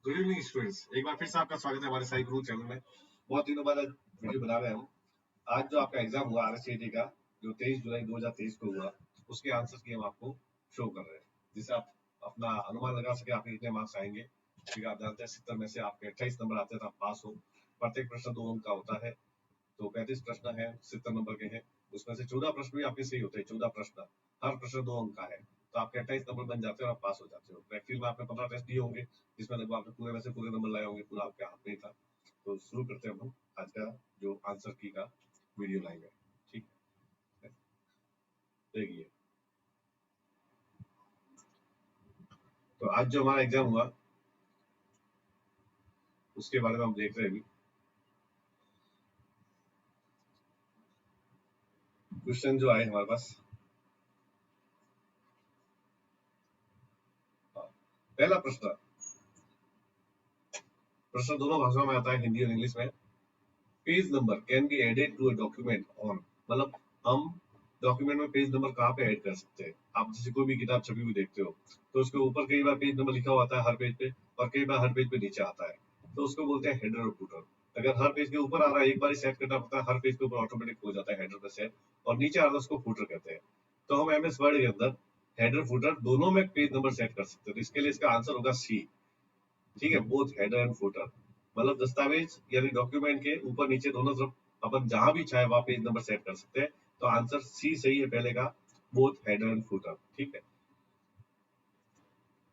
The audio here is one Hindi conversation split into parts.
गुड इवनिंग स्टूडेंट्स, एक बार फिर से आपका स्वागत है हमारे साई गुरु चैनल में। बहुत दिनों बाद आज वीडियो बना रहे हैं हम। आज जो आपका एग्जाम हुआ RSCT का, जो 23 जुलाई 2023 को हुआ, उसके आंसर की हम आपको शो कर रहे हैं, जिससे आप अपना अनुमान लगा सके आपके कितने मार्क्स आएंगे। ठीक है, आप जानते हैं 70 में से आपके 28 नंबर आते हैं तो आप पास हो। प्रत्येक प्रश्न 2 अंक का होता है, तो 35 प्रश्न है, 70 नंबर के हैं। उसमें से 14 प्रश्न भी आपके सही होते हैं। 14 प्रश्न, हर प्रश्न 2 अंक का है, तो आपके 28 नंबर बन जाते हैं और आप पास हो जाते हो। प्रैक्टिकल में आपने 15 टेस्ट दिए होंगे, जिसमें लगभग आपने पूरे में से पूरे नंबर लाए होंगे, पूरा आपके हाथ में ही था। तो शुरू करते हैं हम आज का जो आंसर की का वीडियो लाएंगे। ठीक है, देखिए, तो आज जो हमारा एग्जाम हुआ उसके बारे में हम देख रहे हैं। अभी क्वेश्चन जो आए हमारे पास, पहला प्रश्न, प्रश्न दोनों भाषाओं में आता है, हिंदी और इंग्लिश में। Page number can be added to a document on, मतलब हम डॉक्यूमेंट में पेज नंबर कहाँ पे ऐड कर सकते हैं। आप जैसे कोई भी किताब छपी हुई देखते हो तो उसके ऊपर कई बार पेज नंबर लिखा हुआ आता है हर पेज पे, और कई बार हर पेज पे नीचे आता है, तो उसको बोलते हैं हेडर और फुटर। अगर हर पेज के ऊपर आ रहा है एक बार सेट करना पड़ता है, हर पेज के ऊपर ऑटोमेटिक हो जाता है हेडर पे सेट, और नीचे आ रहा है उसको फुटर कहते हैं। तो हम MS वर्ड के अंदर हेडर फुटर दोनों में पेज नंबर सेट कर सकते हैं, तो इसके लिए इसका आंसर होगा सी। ठीक है, बोथ हेडर एंड फुटर, मतलब दस्तावेज यानी डॉक्यूमेंट के ऊपर नीचे दोनों तरफ अपन जहां भी चाहे वहां पेज नंबर सेट कर सकते हैं। तो आंसर सी सही है पहले का, बोथ हेडर एंड फुटर। ठीक है,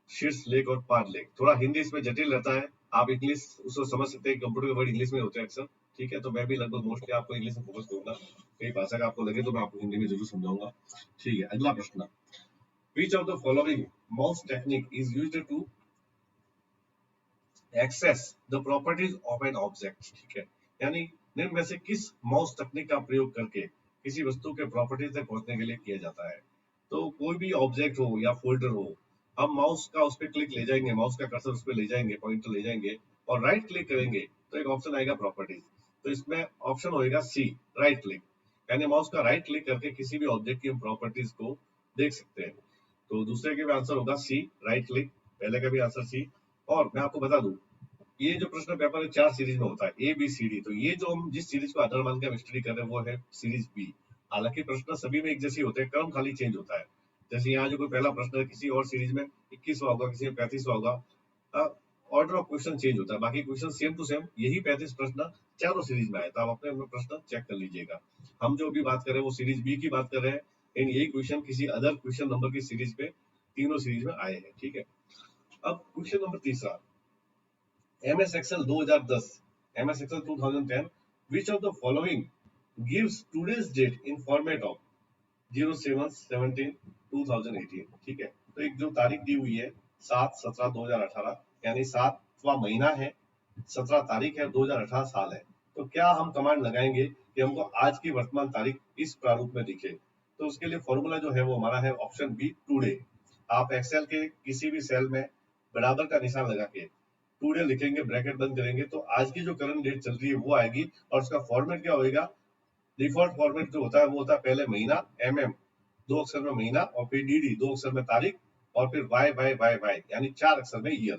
शीर्ष लेख और पार लेख, थोड़ा हिंदी इसमें जटिल रहता है, आप इंग्लिश उसको समझ सकते हैं, कंप्यूटर के वर्ड इंग्लिश में होते हैं अक्सर। ठीक है, तो मैं भी लगभग मोस्टली आपको इंग्लिश में फोकस करूंगा, कई भाषा का आपको लगे तो मैं आपको हिंदी में जरूर समझाऊंगा। ठीक है, अगला प्रश्न, which of the following mouse technique is used to access the properties of an object. ठीक है, यानी निम्न में से किस माउस तकनीक का प्रयोग करके किसी वस्तु के प्रॉपर्टीज तक पहुंचने के लिए किया जाता है। तो कोई भी ऑब्जेक्ट हो या फोल्डर हो, हम माउस का उस पर क्लिक ले जाएंगे, माउस का कर्सर उस पर ले जाएंगे, पॉइंटर ले जाएंगे और राइट क्लिक करेंगे तो एक ऑप्शन आएगा प्रॉपर्टीज। तो इसमें ऑप्शन होएगा सी, राइट क्लिक, यानी माउस का राइट क्लिक करके किसी भी ऑब्जेक्ट की हम प्रॉपर्टीज को देख सकते हैं। तो दूसरे के भी आंसर होगा सी, राइट क्लिक, पहले का भी आंसर सी। और मैं आपको बता दूं, ये जो प्रश्न पेपर है 4 सीरीज में होता है, ABCD, तो ये जो हम जिस सीरीज को आधार मान के हम स्टडी कर रहे हैं वो है सीरीज बी। हालांकि प्रश्न सभी में एक जैसे होते हैं, क्रम खाली चेंज होता है। जैसे यहाँ जो कोई पहला प्रश्न है किसी और सीरीज में 21वां होगा, किसी में 35वां होगा, ऑर्डर ऑफ क्वेश्चन चेंज होता है, बाकी क्वेश्चन सेम टू सेम यही 35 प्रश्न चारों सीरीज में आए, तो आप अपने अपने प्रश्न चेक कर लीजिएगा। हम जो भी बात कर रहे हैं वो सीरीज बी की बात कर रहे हैं, लेकिन यही क्वेश्चन किसी अदर क्वेश्चन नंबर की सीरीज में तीनों सीरीज में आए हैं। ठीक है, अब क्वेश्चन नंबर तीसरा, MS Excel 2010, MS Excel 2010, which of the following gives today's date in format of 07/17/2018। ठीक है, तो एक जो तारीख दी हुई है 7/17/2018, यानी 7वां महीना है, 17 तारीख है, 2018 साल है। तो क्या हम कमांड लगाएंगे कि हमको आज की वर्तमान तारीख इस प्रारूप में दिखे। तो उसके लिए फॉर्मूला जो है वो हमारा है ऑप्शन बी, टुडे। आप एक्सेल के किसी भी सेल में बराबर का निशान लगा के टुडे लिखेंगे, ब्रैकेट बंद करेंगे, तो आज की जो करंट डेट चल रही है वो आएगी, और उसका फॉर्मेट क्या होएगा, डिफॉल्ट फॉर्मेट जो होता है वो होता है पहले महीना MM 2 अक्षर में महीना, और फिर DD 2 अक्षर में तारीख, और फिर Y यानी 4 अक्षर में ईयर।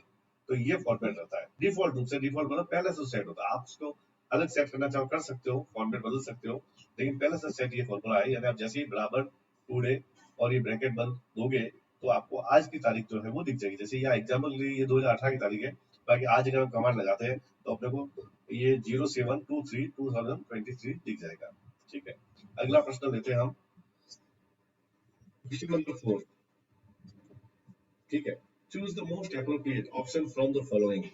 तो ये फॉर्मेट रहता है डिफॉल्ट रूप से, डिफॉल्ट मतलब पहले से सेट होता है, आप उसको अलग सेट करना चाहो कर सकते हो, फॉर्मेट बदल सकते हो, लेकिन पहले से सेट ये फॉर्मूला है, यानी आप जैसे ही बराबर टुडे और ये ब्रैकेट बंद दोगे तो आपको आज की तारीख जो है वो दिख जाएगी। जैसे यहाँ एग्जाम्पल के लिए ये 2018 की तारीख है, बाकी आज अगर हम कमांड लगाते हैं तो अपने को ये 07/23/2023 दिख जाएगा। ठीक है, अगला प्रश्न लेते हैं हम, क्वेश्चन नंबर 4। ठीक है, choose the most appropriate option from the following.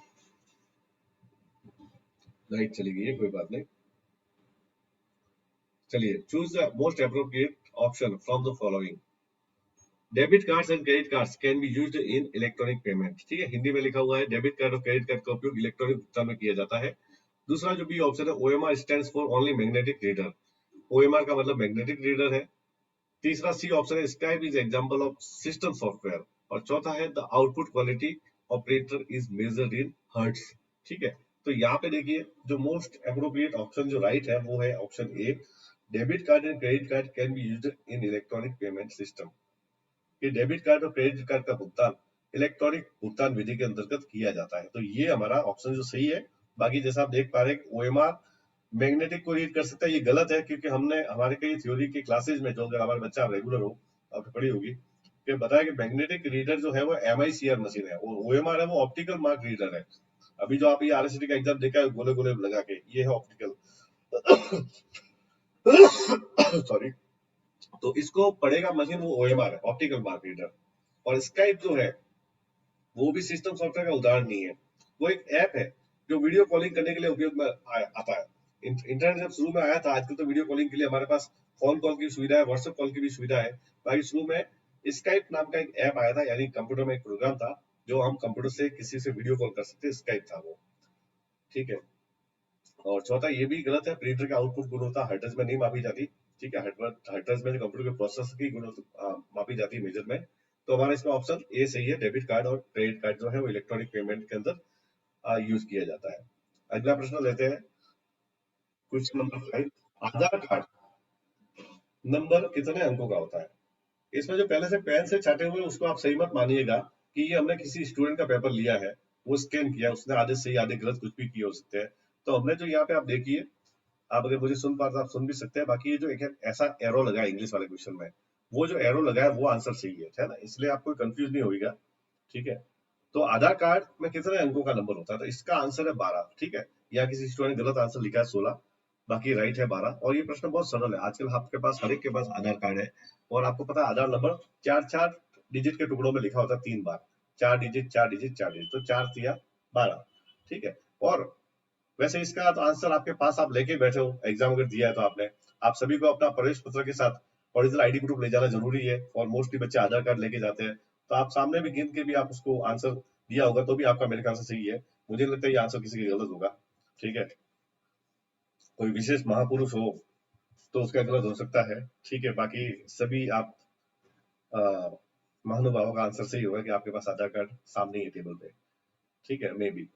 Light चली गई है, कोई बात नहीं, चलिए, choose the most appropriate option from the following. Debit cards and credit cards can be used in electronic payment. ठीक है, हिंदी में लिखा हुआ है डेबिट कार्ड और क्रेडिट कार्ड का उपयोग इलेक्ट्रॉनिक भुगतान में किया जाता है। दूसरा जो बी ऑप्शन है, OMR stands for only magnetic reader, OMR का मतलब मैग्नेटिक रीडर है। तीसरा सी ऑप्शन है, Skype is example of system software, और चौथा है the output quality operator is measured in hertz. ठीक है, तो यहाँ पे देखिए जो मोस्ट एप्रोप्रिएट ऑप्शन जो राइट है वो है option A, debit card and credit card can be used in electronic payment system. कि डेबिट कार्ड और क्रेडिट कार्ड का भुगतान इलेक्ट्रॉनिक भुगतान विधि के अंतर्गत किया जाता है। तो ये हमारा ऑप्शन जो सही है। बाकी जैसा आप देख पा रहे हैं ओएमआर मैग्नेटिक को रीड कर सकता है, ये गलत है क्योंकि हमने हमारे कई थ्योरी के क्लासेस में, जो अगर हमारे बच्चा रेगुलर हो आपने पढ़ी होगी, कि बताया कि मैग्नेटिक रीडर जो है वो MICR मशीन है और OMR है वो ऑप्टिकल मार्क रीडर है। अभी जो आप ये RSCT का एग्जाम देखा है गोले गोले लगा के, ये है ऑप्टिकल सॉरी। तो इसको पढ़ेगा मशीन वो OMR है, ऑप्टिकल मार्क रीडर। और स्काइप जो है वो भी सिस्टम सॉफ्टवेयर का उदाहरण नहीं है, वो एक ऐप है जो वीडियो कॉलिंग करने के लिए उपयोग में आता है। इंटरनेट जब शुरू में आया था, आजकल तो वीडियो कॉलिंग के लिए हमारे पास फोन कॉल की सुविधा है, व्हाट्सएप कॉल की भी सुविधा है। बाकी शुरू में स्काइप नाम का एक ऐप आया था, यानी कंप्यूटर में एक प्रोग्राम था जो हम कंप्यूटर से किसी से वीडियो कॉल कर सकते, स्काइप था वो, ठीक है। और चौथा ये भी गलत है, प्रिंटर की आउटपुट गुणवत्ता हर्ट्ज में नहीं मापी जाती, ठीक है। हर्ट्ज में कंप्यूटर के प्रोसेसर की गुणवत्ता मापी जाती है मेजर में। तो हमारा इसमें ऑप्शन ए सही है, डेबिट कार्ड और क्रेडिट कार्ड जो है वो इलेक्ट्रॉनिक पेमेंट के अंदर यूज किया जाता है। अगला प्रश्न लेते हैं, क्वेश्चन नंबर 5। आधार कार्ड नंबर कितने अंकों का होता है? इसमें जो पहले से पेन से छाटे हुए उसको आप सही मत मानिएगा कि ये हमने किसी स्टूडेंट का पेपर लिया है, वो स्कैन किया, उसने आधे सही आधे गलत कुछ भी किए हो सकते हैं। तो हमने जो यहाँ पे आप देखिए, आप अगर मुझे सुन पाते आप सुन भी सकते हैं। बाकी ये जो एक ऐसा एरो लगा है इंग्लिश वाले क्वेश्चन में, वो जो एरो लगा है वो आंसर सही है ना, इसलिए आपको कंफ्यूज नहीं होगा, ठीक है। तो आधार कार्ड में कितने अंकों का नंबर होता है? तो इसका आंसर है 12, ठीक है। या किसी स्टूडेंट ने गलत आंसर लिखा है 16, बाकी राइट है 12। और ये प्रश्न बहुत सरल है, आजकल आपके पास हर एक के पास आधार कार्ड है और आपको पता है आधार नंबर चार चार डिजिट के टुकड़ों में लिखा होता है 3 बार, 4 डिजिट 4 डिजिट 4 डिजिट, तो 4 3 12, ठीक है। और वैसे इसका तो आंसर आपके पास आप लेके बैठे हो, एग्जाम अगर दिया है तो आपने, आप सभी को अपना प्रवेश पत्र के साथ ओरिजिनल आईडी प्रूफ ले जाना जरूरी है और मोस्टली बच्चे आधार कार्ड लेके जाते हैं। तो आप सामने भी गिन के भी आप उसको आंसर दिया होगा तो भी आपका मेरे ख्याल से सही है। मुझे लगता है ये आंसर किसी का गलत होगा, ठीक है। कोई विशेष महापुरुष हो तो उसका गलत हो सकता है, ठीक है। बाकी सभी आप महानुभावों का आंसर सही होगा कि आपके पास आधार कार्ड सामने ही है टेबल पे, ठीक है, मे बी।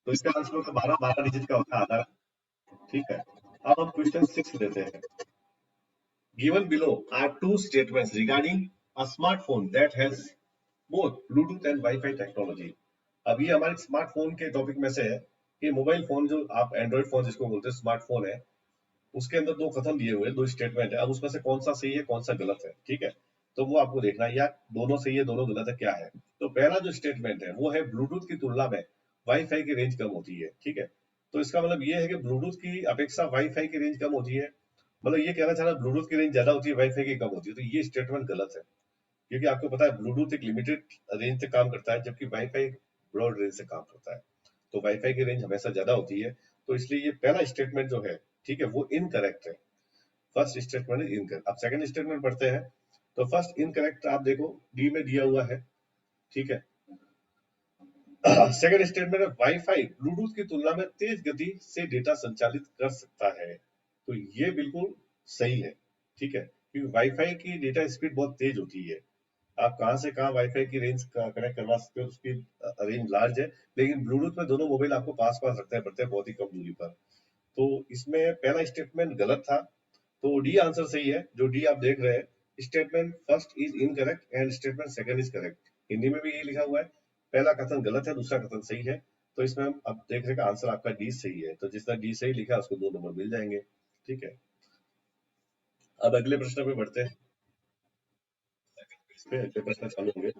तो इसका आंसर होगा 12 डिजिट का होता है आधार, ठीक है। अब हम क्वेश्चन 6 लेते हैं। Given below are two statements regarding a smartphone that has both Bluetooth and Wi-Fi technology. अब ये हमारे स्मार्टफोन के टॉपिक में से है कि मोबाइल फोन जो आप एंड्रॉइड फोन जिसको बोलते हैं स्मार्टफोन है, उसके अंदर दो कथन दिए हुए हैं, दो स्टेटमेंट है। अब उसमें से कौन सा सही है कौन सा गलत है, ठीक है। तो वो आपको देखना है, या दोनों सही है दोनों गलत है, क्या है। तो पहला जो स्टेटमेंट है वो है ब्लूटूथ की तुलना में वाईफाई की रेंज कम होती है, ठीक है। तो इसका मतलब ये है कि ब्लूटूथ की अपेक्षा वाईफाई की रेंज कम होती है, मतलब ये कहना चाह रहा है ब्लूटूथ की रेंज ज्यादा होती है वाईफाई की कम होती है। तो ये स्टेटमेंट गलत है, क्योंकि आपको पता है ब्लूटूथ एक लिमिटेड रेंज तक काम करता है जबकि वाईफाई ब्रॉड रेंज से काम करता है। तो वाईफाई की रेंज हमेशा ज्यादा होती है, तो इसलिए ये पहला स्टेटमेंट जो है, ठीक है, वो इनकरेक्ट है। First statement is incorrect. अब सेकंड स्टेटमेंट पढ़ते हैं। तो फर्स्ट इनकरेक्ट आप देखो डी में दिया हुआ है, ठीक है। सेकंड स्टेटमेंट है वाईफाई ब्लूटूथ की तुलना में तेज गति से डेटा संचालित कर सकता है। तो ये बिल्कुल सही है, ठीक है, क्योंकि वाईफाई की डेटा स्पीड बहुत तेज होती है। आप कहां से कहां वाईफाई की रेंज कनेक्ट करवा सकते हो, उसकी रेंज लार्ज है। लेकिन ब्लूटूथ में दोनों मोबाइल आपको पास पास रखते हैं पड़ते हैं बहुत ही कम दूरी पर। तो इसमें पहला स्टेटमेंट गलत था, तो डी आंसर सही है। जो डी आप देख रहे हैं, statement first is incorrect and statement second is correct. Hindi में भी ये लिखा हुआ है, पहला कथन गलत है दूसरा कथन सही है। तो इसमें हम अब देख रहे हैं आंसर आपका डी सही है, तो जिसका डी सही लिखा है उसको 2 नंबर मिल जाएंगे, ठीक है। अब अगले प्रश्न पे बढ़ते हैं, इस पे अगले प्रश्न चालू होंगे।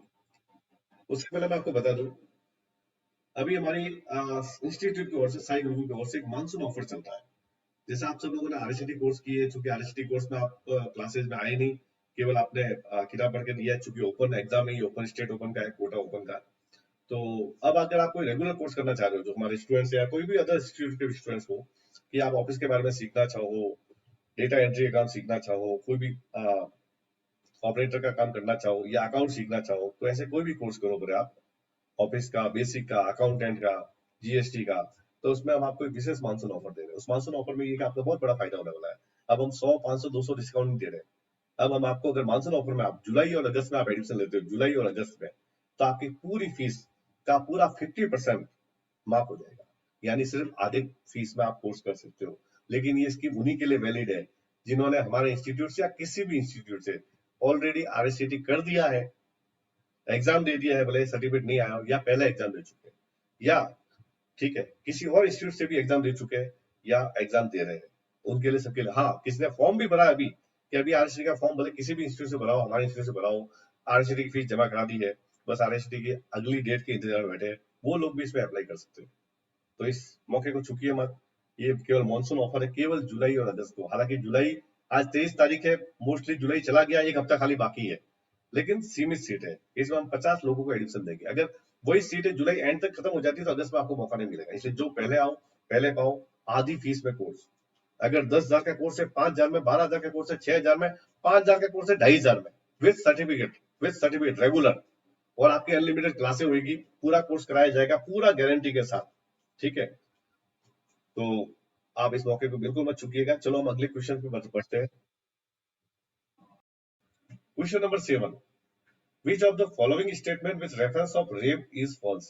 उससे पहले मैं आपको बता दूं, अभी हमारी इंस्टीट्यूट की ओर से साई ग्रुप की ओर से एक मानसून ऑफर चल रहा है। जैसे आप सब लोगों ने आरएसटी कोर्स किए, चूंकि आरएसटी कोर्स में आप क्लासेस में आए नहीं, केवल आपने किताब पढ़ के दिया है, चूंकि ओपन एग्जाम है, ओपन स्टेट ओपन का है, कोटा ओपन का। तो अब अगर आप कोई रेगुलर कोर्स करना चाह रहे हो, जो हमारे स्टूडेंट्स या कोई भी अदर इंस्टीट्यूट के स्टूडेंट्स हो, कि आप ऑफिस के बारे में सीखना चाहो, डेटा एंट्री का काम सीखना चाहो, कोई भी ऑपरेटर का काम करना चाहो या अकाउंट सीखना चाहो, तो ऐसे कोई भी कोर्स करो बड़े आप, ऑफिस का, बेसिक का, अकाउंटेंट का, जीएसटी का। तो उसमें हम आपको एक विशेष मानसून ऑफर दे रहे हैं। उस मानसून ऑफर में ये कि आपको बहुत बड़ा फायदा होने वाला है। अब हम 100 500 200 डिस्काउंट नहीं दे रहे। अब हम आपको, अगर मानसून ऑफर में आप जुलाई और अगस्त में आप एडमिशन लेते हो, जुलाई और अगस्त में, तो आपकी पूरी फीस का पूरा 50% माफ हो जाएगा, यानी सिर्फ आधे फीस में आप कोर्स कर सकते हो। लेकिन ये इसकी उन्हीं के लिए वैलिड है जिन्होंने हमारे इंस्टीट्यूट से या किसी भी इंस्टीट्यूट से ऑलरेडी आरएससीटी कर दिया है एग्जाम दे दिया है, भले सर्टिफिकेट नहीं आया हो, या पहले एग्जाम दे चुके हैं, या ठीक है किसी और इंस्टीट्यूट से भी एग्जाम दे चुके हैं या एग्जाम दे रहे हैं, उनके लिए सबके लिए। हाँ, किसी ने फॉर्म भी भरा है अभी कि अभी आरएसटी का फॉर्म भले किसी भी इंस्टीट्यूट से भराओ, हमारे इंस्टीट्यूट से भराओ, आरएसटी की फीस जमा करा दी है, बस आरएसटी की अगली डेट के इंतजार में बैठे हैं, वो लोग भी इसमें अप्लाई कर सकते हैं। तो इस मौके को चूकिए मत। ये केवल मानसून ऑफर है, केवल जुलाई और अगस्त को। हालांकि जुलाई आज 23 तारीख है, मोस्टली जुलाई चला गया, एक हफ्ता खाली बाकी है, लेकिन सीमित सीट है। इसमें हम 50 लोगों को एडमिशन देंगे। अगर वही सीटें जुलाई एंड तक खत्म हो जाती है तो अगस्त में आपको मौका नहीं मिलेगा। इसलिए जो पहले आओ पहले पाओ, आधी फीस में कोर्स। अगर 10,000 का कोर्स है 5,000 में, 12,000 का कोर्स है 6,000 में, 5,000 का कोर्स है 2,500 में, विद सर्टिफिकेट रेगुलर, और आपकी अनलिमिटेड क्लासे होगी, पूरा कोर्स कराया जाएगा पूरा गारंटी के साथ। ठीक है, तो आप इस मौके को बिल्कुल मत चूकिएगा। चलो हम अगले क्वेश्चन पे बढ़ते हैं। Question number 7, which of the following statement with reference of RAM is false?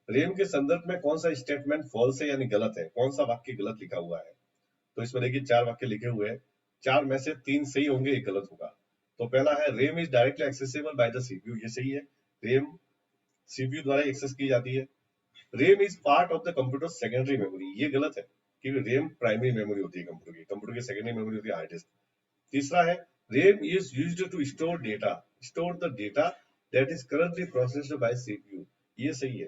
RAM के संदर्भ में कौन सा स्टेटमेंट फॉल्स है यानी गलत है, कौन सा वाक्य गलत लिखा हुआ है? तो इसमें देखिए 4 वाक्य लिखे हुए हैं, 4 में से 3 सही होंगे, एक गलत होगा। तो पहला है RAM is directly accessible by the CPU, ये सही है। रेम सीपीयू द्वारा एक्सेस की जाती है। RAM is part of the computer secondary memory, ये गलत है, क्योंकि रेम प्राइमरी मेमोरी होती है कंप्यूटर की सेकेंडरी मेमोरी होती है हार्ड डिस्क। तीसरा है RAM is used to store the data that is currently processed by CPU, ये सही है।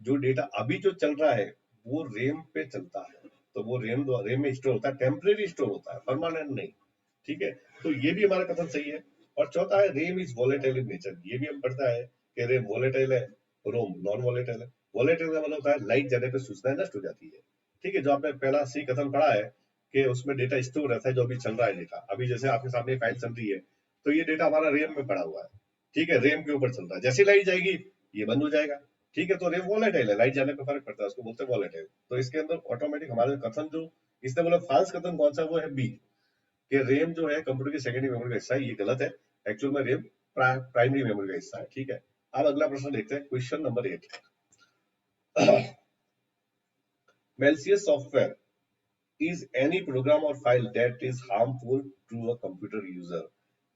जो डेटा अभी जो चल रहा है वो रेम पे चलता है, तो वो रेम में स्टोर होता है, टेम्परेरी स्टोर होता है, परमानेंट नहीं। ठीक है, तो ये भी हमारा कथन सही है। और चौथा है RAM is volatile in nature, ये भी हम पढ़ता है कि रेम वॉलेटाइल है, रोम नॉन वॉलेटाइल है। वॉलेटाइल का मतलब होता है लाइट जाने पर सूचनाएं नष्ट हो जाती है। ठीक है, जो आपने पहला सी कथन पढ़ा है कि उसमें डेटा स्टोर रहता है, जो अभी चल रहा है डेटा, अभी जैसे आपके सामने फाइल चल रही है, तो ये डेटा हमारा रेम में पड़ा हुआ है। ठीक है, रेम के ऊपर चलता है, जैसे लाइट जाएगी ये बंद हो जाएगा। ठीक है, तो रेम वॉलेटाइल है, लाइट जाने पर फर्क पड़ता है, उसको बोलते हैं वॉलेटाइल। तो इसके अंदर ऑटोमेटिक हमारे कथन जो इसने बोला फाल्स कथन कौन सा, वो है बी, कि रेम जो है कंप्यूटर की सेकेंडरी मेमोरी का हिस्सा है, ये गलत है। एक्चुअल में रेम प्राइमरी मेमोरी का हिस्सा है। ठीक है, अब अगला प्रश्न देखते हैं, question number 8। malicious software is any program or file that is harmful to a computer user.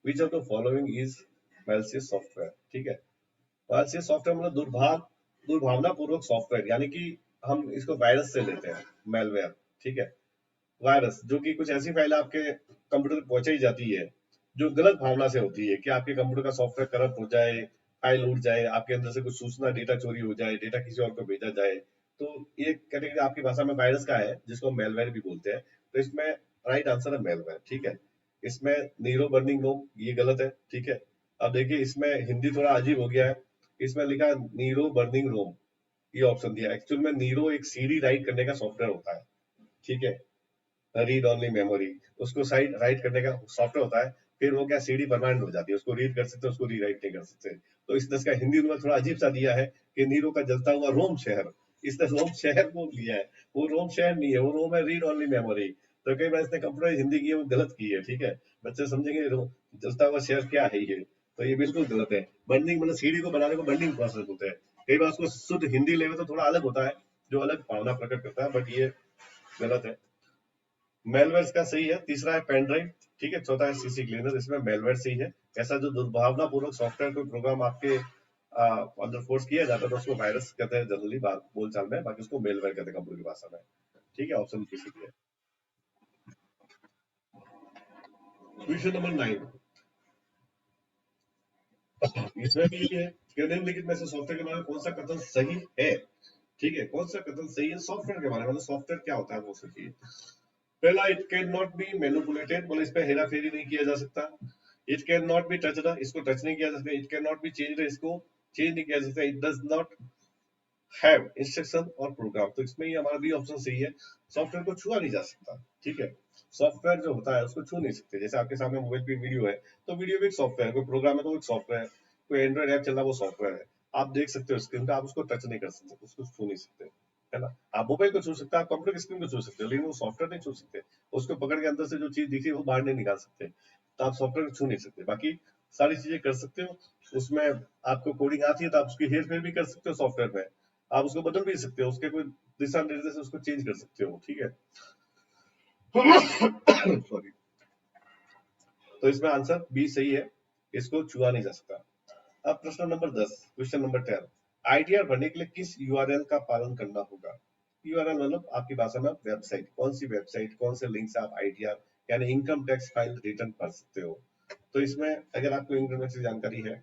Which of the following is malicious software? ठीक है, malicious software मतलब दुर्भावना पूर्वक सॉफ्टवेयर, यानी कि हम इसको वायरस से लेते हैं, मेलवेयर। ठीक है, वायरस जो कि कुछ ऐसी फाइल आपके कंप्यूटर तक पहुंचाई जाती है जो गलत भावना से होती है, कि आपके कंप्यूटर का सॉफ्टवेयर करप्ट हो जाए, फाइल उड़ जाए, आपके अंदर से कुछ सूचना डेटा चोरी हो जाए, डेटा किसी और को भेजा जाए। तो ये कैटेगरी आपकी भाषा में वायरस का है, जिसको मेलवेयर भी बोलते हैं। तो इसमें राइट आंसर है मेलवेयर। ठीक है, इसमें नीरो बर्निंग रोम, ये गलत है। ठीक है, अब देखिए इसमें हिंदी थोड़ा अजीब हो गया है, इसमें लिखा नीरो बर्निंग रोम, ये ऑप्शन दिया। एक्चुअल में नीरो एक सीडी राइट करने का सॉफ्टवेयर होता है। ठीक है, रीड ओनली मेमोरी, उसको साइड राइट करने का सॉफ्टवेयर होता है। फिर वो क्या सीडी परमानेंट हो जाती है, उसको रीड कर सकते हैं, उसको रीराइट नहीं कर सकते। तो इसका हिंदी अनुवाद थोड़ा अजीब सा दिया है कि नीरो का जलता हुआ रोम शहर, इसने रोम शहर को लिया है, वो रोम शहर नहीं है, वो रोम है रीड ओनली मेमोरी। तो कई बार इसने कंप्यूटर हिंदी की है वो गलत की है। ठीक है, बच्चे समझेंगे जलता हुआ शहर क्या है ये, तो ये बिल्कुल गलत है। बर्निंग मतलब सीडी को बनाने को बर्निंग प्रोसेस होता है। कई बार उसको शुद्ध हिंदी लेवे तो थोड़ा अलग होता है, जो अलग भावना प्रकट करता है, बट ये गलत है। मेलवेयर का सही है। तीसरा है पेन ड्राइव। ठीक है, चौथा है सीसी क्लीनर, इसमें मेलवेयर सही है। ऐसा जो दुर्भावना पूर्वक सॉफ्टवेयर कोई प्रोग्राम आपके अंदर फोर्स किया जाता है तो उसको वायरस कहते हैं जनरली बोलचाल में, बाकी उसको मेलवेयर कहते हैं कंप्यूटर की भाषा में। ठीक है, ऑप्शन किसी के। क्वेश्चन नंबर 9, इसमें भी ये है कि निम्नलिखित में से सॉफ्टवेयर के बारे में कौन सा कथन सही है? ठीक है, कौन सा कथन सही है सॉफ्टवेयर के बारे में, मतलब सॉफ्टवेयर क्या होता है वो सोचिए। पहला, it can not be manipulated, बोले इस पे हेरा फेरी नहीं किया जा सकता। It can not be touched, इसको टच नहीं किया जा सकता। It can not be changed, इसको चेंज नहीं किया जा सकता। It does not have instruction और प्रोग्राम, तो इसमें ही हमारा भी ऑप्शन सही है, सॉफ्टवेयर को छुआ नहीं जा सकता। ठीक है, सॉफ्टवेयर जो होता है उसको छू नहीं सकते। जैसे आपके सामने मोबाइल पे वीडियो है, तो वीडियो भी एक सॉफ्टवेयर, कोई प्रोग्राम है तो एक सॉफ्टवेयर, कोई एंड्रॉइड ऐप चल रहा है वो सॉफ्टवेयर है। आप देख सकते हो स्क्रीन पे, आप उसको टच नहीं कर सकते, उसको छू नहीं सकते, है ना। आप मोबाइल को छू सकते हैं, आप कंप्यूटर की स्क्रीन को छू सकते हो, लेकिन वो सॉफ्टवेयर नहीं छू सकते। उसको पकड़ के अंदर से जो चीज दिखी है वो बाहर नहीं निकाल सकते, तो आप सॉफ्टवेयर को छू नहीं सकते। बाकी सारी चीजें कर सकते हो उसमें। आपको कोडिंग आती है तो आप उसकी हेर फेर भी कर सकते हो सॉफ्टवेयर में, आप उसको बदल भी सकते हो, उसके कोई दिशा निर्देश उसको चेंज कर सकते हो। ठीक है, सॉरी। तो इसमें आंसर बी सही है, इसको छुआ नहीं जा सकता। अब प्रश्न नंबर 10, क्वेश्चन नंबर 10, आईडीआर भरने के लिए किस यूआरएल का पालन करना होगा? यूआरएल मतलब आपकी भाषा में वेबसाइट, कौन सी वेबसाइट, कौन से लिंक से आप आईडीआर यानी इनकम टैक्स फाइल रिटर्न भर सकते हो। तो इसमें अगर आपको इनकम टैक्स की जानकारी है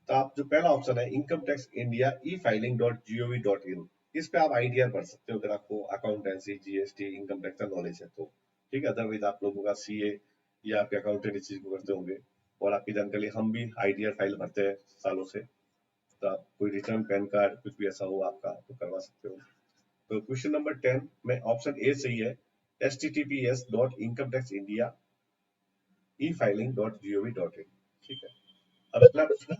तो आप जो पहला ऑप्शन है इनकम टैक्स इंडिया e-filing.gov.in, इस पे आप आईडीआर भर सकते हो अगर आपको अकाउंटेंसी, जीएसटी, इनकम टैक्स का नॉलेज है तो। ठीक है, अदरवाइज आप लोगों का सीए या आपके अकाउंटेंट इस चीज को करते होंगे। और आपकी जानकारी, हम भी आईडीआर फाइल भरते हैं सालों से, तो आप कोई रिटर्न, पैन कार्ड, कुछ भी ऐसा हो आपका तो करवा सकते हो। तो क्वेश्चन नंबर 10 में ऑप्शन ए सही है, https.incometaxindia e-filing.gov.in। ठीक है, अब अगला प्रश्न,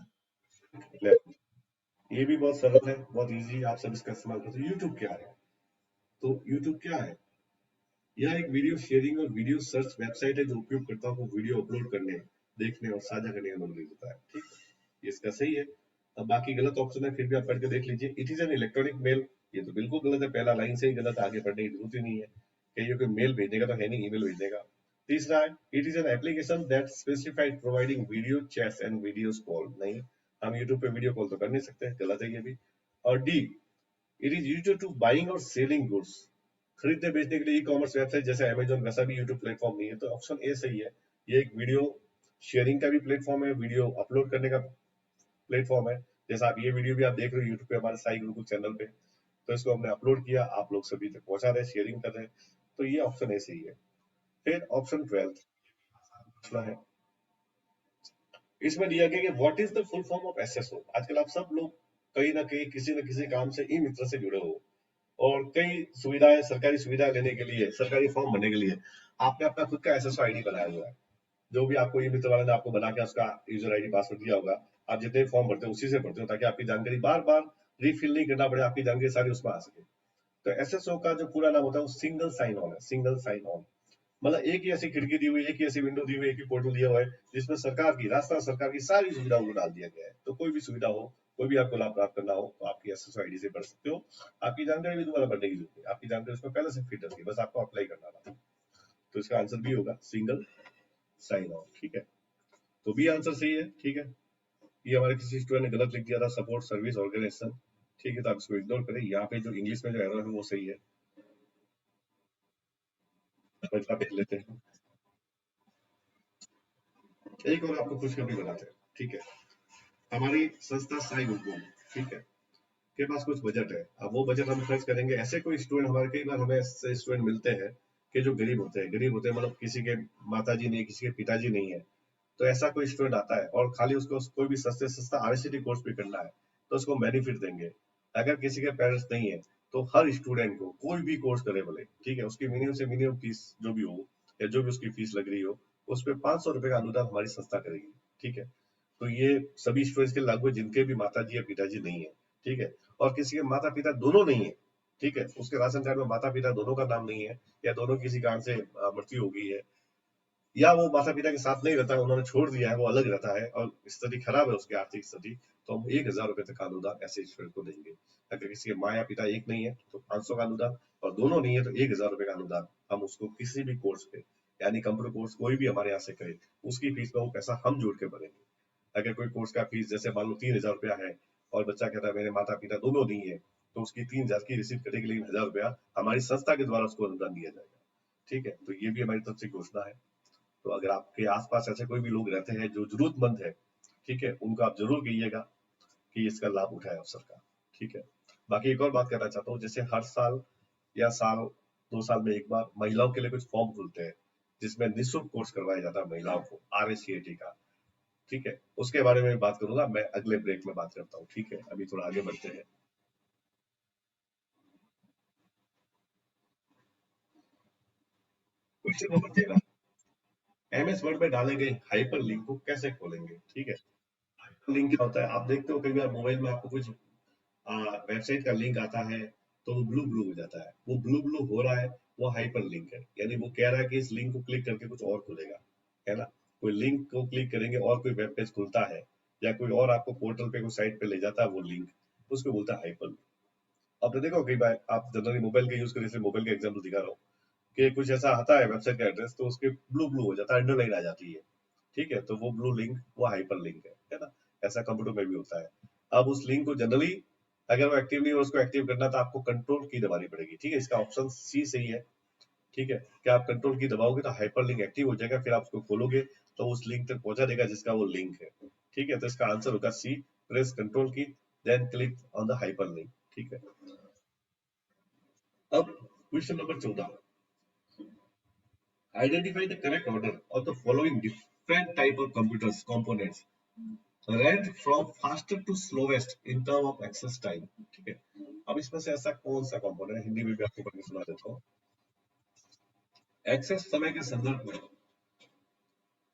ये भी बहुत सरल है, बहुत इजी, आप सब इसका इस्तेमाल करते हैं। यूट्यूब क्या है? तो यूट्यूब क्या है? यह एक वीडियो शेयरिंग और वीडियो सर्च वेबसाइट है जो उपयोगकर्ताओं को वीडियो अपलोड करने, देखने और साझा करने का अनुमति देता है। ठीक है, ये इसका सही है। अब बाकी गलत ऑप्शन है, फिर भी आप पढ़ के देख लीजिए। It is an electronic mail, ये तो बिल्कुल गलत है, पहला लाइन से ही गलत, आगे पढ़ने की जरूरत ही नहीं है। कहीं कोई मेल भेजने का तो है नहीं, ईमेल भेजने का। तीसरा है, it is an application that specified providing video chats and videos call, नहीं, हम यूट्यूब पे वीडियो कॉल तो कर नहीं सकते, गलत है ये भी। और D, it is used to buying और सेलिंग गुड्स, खरीदने बेचने के लिए ई कॉमर्स वेबसाइट जैसे अमेजोन, वैसा भी यूट्यूब प्लेटफॉर्म नहीं है। तो ऑप्शन ए सही है, ये एक वीडियो शेयरिंग का भी प्लेटफॉर्म है, वीडियो अपलोड करने का प्लेटफॉर्म है। जैसा आप ये वीडियो भी आप देख रहे हो यूट्यूब पे हमारे साई गुरुकुल चैनल पे, तो इसको हमने अपलोड किया, आप लोग सभी तक पहुंचा रहे, शेयरिंग कर रहे हैं। तो ये ऑप्शन ए सही है। फिर ऑप्शन 12 है, इसमें दिया गया कि what is the full form of SSO. आजकल आप सब लोग कहीं ना कहीं किसी न किसी काम से ई मित्र से जुड़े हो, और कई सुविधाएं, सरकारी सुविधाएं लेने के लिए, सरकारी फॉर्म भरने के लिए आपने अपना खुद का एसएसओ आईडी बनाया हुआ है। जो भी आपको ई मित्र वाले ने आपको बना के उसका यूजर आईडी पासवर्ड दिया होगा, आप जितने फॉर्म भरते हो उसी से भरते हो, ताकि आपकी जानकारी बार बार रिफिल नहीं करना पड़े, आपकी जानकारी सारी उसमें आ सके। तो एसएसओ का जो पूरा नाम होता है वो सिंगल साइन ऑन है, सिंगल साइन ऑन। मतलब एक ही ऐसी खिड़की दी हुई, एक ही ऐसी विंडो दी हुई, एक ही पोर्टल दिया हुआ है जिसमें सरकार की, राजस्थान सरकार की सारी सुविधाओं को डाल दिया गया है। तो कोई भी सुविधा हो, कोई भी आपको लाभ प्राप्त करना हो, तो आपकी एसएसओ आईडी से भर सकते हो। आपकी जानकारी भी दोबारा भरने की जरूरत नहीं, आपकी जानकारी उसमें पहले से फिट रहती है, बस आपको अप्लाई करना था। तो इसका आंसर भी होगा सिंगल साइन ऑन। ठीक है, तो बी आंसर सही है। ठीक है, ये हमारे किसी स्टूडेंट ने गलत लिख दिया था, सपोर्ट सर्विस ऑर्गेनाइजेशन। ठीक है, तो आप इसको इग्नोर करें, यहाँ पे जो इंग्लिश में जो एरर है वो सही है। अगला देख लेते हैं, एक और आपको खुशखबरी बनाते हैं। ठीक है, हमारी संस्था साई गुरुकुल, ठीक है, के पास कुछ बजट है। अब वो बजट हम खर्च करेंगे, ऐसे कोई स्टूडेंट, हमारे कई बार हमें ऐसे स्टूडेंट मिलते हैं कि जो गरीब होते हैं, गरीब होते हैं मतलब किसी के माताजी नहीं, किसी के पिताजी नहीं है। तो ऐसा कोई स्टूडेंट आता है और खाली उसको कोई भी सस्ते सस्ता आरसीटी कोर्स भी करना है, तो उसको बेनिफिट देंगे। अगर किसी के पेरेंट्स नहीं है तो हर स्टूडेंट को कोई भी कोर्स करे बोले, ठीक है, उसकी मिनिमम से मिनिमम फीस जो भी हो, या जो भी उसकी फीस लग रही हो, उस पर 500 रुपए का अनुदान हमारी संस्था करेगी। ठीक है, तो ये सभी स्टूडेंट्स के लागू है जिनके भी माताजी या पिताजी नहीं है। ठीक है, और किसी के माता पिता दोनों नहीं है, ठीक है, उसके राशन कार्ड में माता पिता दोनों का नाम नहीं है, या दोनों किसी कारण से मृत्यु हो गई है, या वो माता पिता के साथ नहीं रहता है, उन्होंने छोड़ दिया है, वो अलग रहता है और स्थिति खराब है उसकी आर्थिक स्थिति, तो हम 1000 रुपए तक का अनुदान ऐसे स्टूडेंट को देंगे। अगर किसी के माँ या पिता एक नहीं है तो 500 का अनुदान, और दोनों नहीं है तो 1000 रुपए का अनुदान। हम उसको किसी भी कोर्स पे, यानी कंप्यूटर कोर्स कोई भी हमारे यहाँ से करे, उसकी फीस में वो पैसा हम जोड़ के भरेंगे। अगर कोई कोर्स का फीस जैसे मान लो 3000 रुपया है, और बच्चा कहता है मेरे माता पिता दोनों नहीं है, तो उसकी 3000 की रिसीव करेगी, लेकिन 1000 रुपया हमारी संस्था के द्वारा उसको अनुदान दिया जाएगा। ठीक है, तो ये भी हमारी तरफ से घोषणा है। तो अगर आपके आसपास ऐसे कोई भी लोग रहते हैं जो जरूरतमंद है, ठीक है, उनको आप जरूर कहिएगा कि इसका लाभ उठाए अवसर का। ठीक है, बाकी एक और बात कहना चाहता हूँ, जैसे हर साल या साल 2 साल में एक बार महिलाओं के लिए कुछ फॉर्म खुलते हैं जिसमें निःशुल्क कोर्स करवाया जाता है महिलाओं को, RACAT का। ठीक है, उसके बारे में बात करूंगा मैं अगले ब्रेक में, बात करता हूँ। ठीक है, अभी थोड़ा आगे बढ़ते हैं। क्वेश्चन नंबर 13, MS वर्ड में डाले गए हाइपर लिंक को कैसे खोलेंगे? ठीक है, लिंक क्या होता है, आप देखते हो कई बार मोबाइल में आपको कुछ वेबसाइट का लिंक आता है तो वो ब्लू ब्लू हो जाता है, वो ब्लू ब्लू हो रहा है, वो हाइपर लिंक है, यानी वो कह रहा है कि इस लिंक को क्लिक करके कुछ और खुलेगा, है ना। कोई लिंक को क्लिक करेंगे और कोई वेब पेज खुलता है, या कोई और आपको पोर्टल पे कोई साइट पे ले जाता है वो लिंक, उसको बोलता है हाइपर लिंक। अब तो देखो कई बार आप जनरली मोबाइल का यूज करें, जैसे मोबाइल का एग्जाम्पल दिखा रहा हूँ कि कुछ ऐसा आता है वेबसाइट का एड्रेस, तो उसके ब्लू ब्लू हो जाता है, अंडरलाइन आ जाती है। ठीक है, तो वो ब्लू लिंक वो हाइपर लिंक है ना। ऐसा कंप्यूटर में भी होता है। अब उस लिंक को जनरली अगर वो एक्टिव नहीं है उसको एक्टिव करना तो आपको कंट्रोल की दबानी पड़ेगी, ठीक है। इसका ऑप्शन सी सही है, ठीक है। क्या आप कंट्रोल की दबाओगे तो हाइपर लिंक एक्टिव हो जाएगा, फिर आप उसको खोलोगे तो उस लिंक तक पहुंचा देगा जिसका वो लिंक है, ठीक है। तो इसका आंसर होगा C, press control key then click on the hyperlink, ठीक है। अब question number 14, identify the correct order of the following different type of computers components ranked from faster to slowest in term of access time, ठीक है। अब इसमें से ऐसा कौन सा कंपोनेंट है, हिंदी में भी आपको पढ़ के सुना देता हूँ। एक्सेस समय के संदर्भ में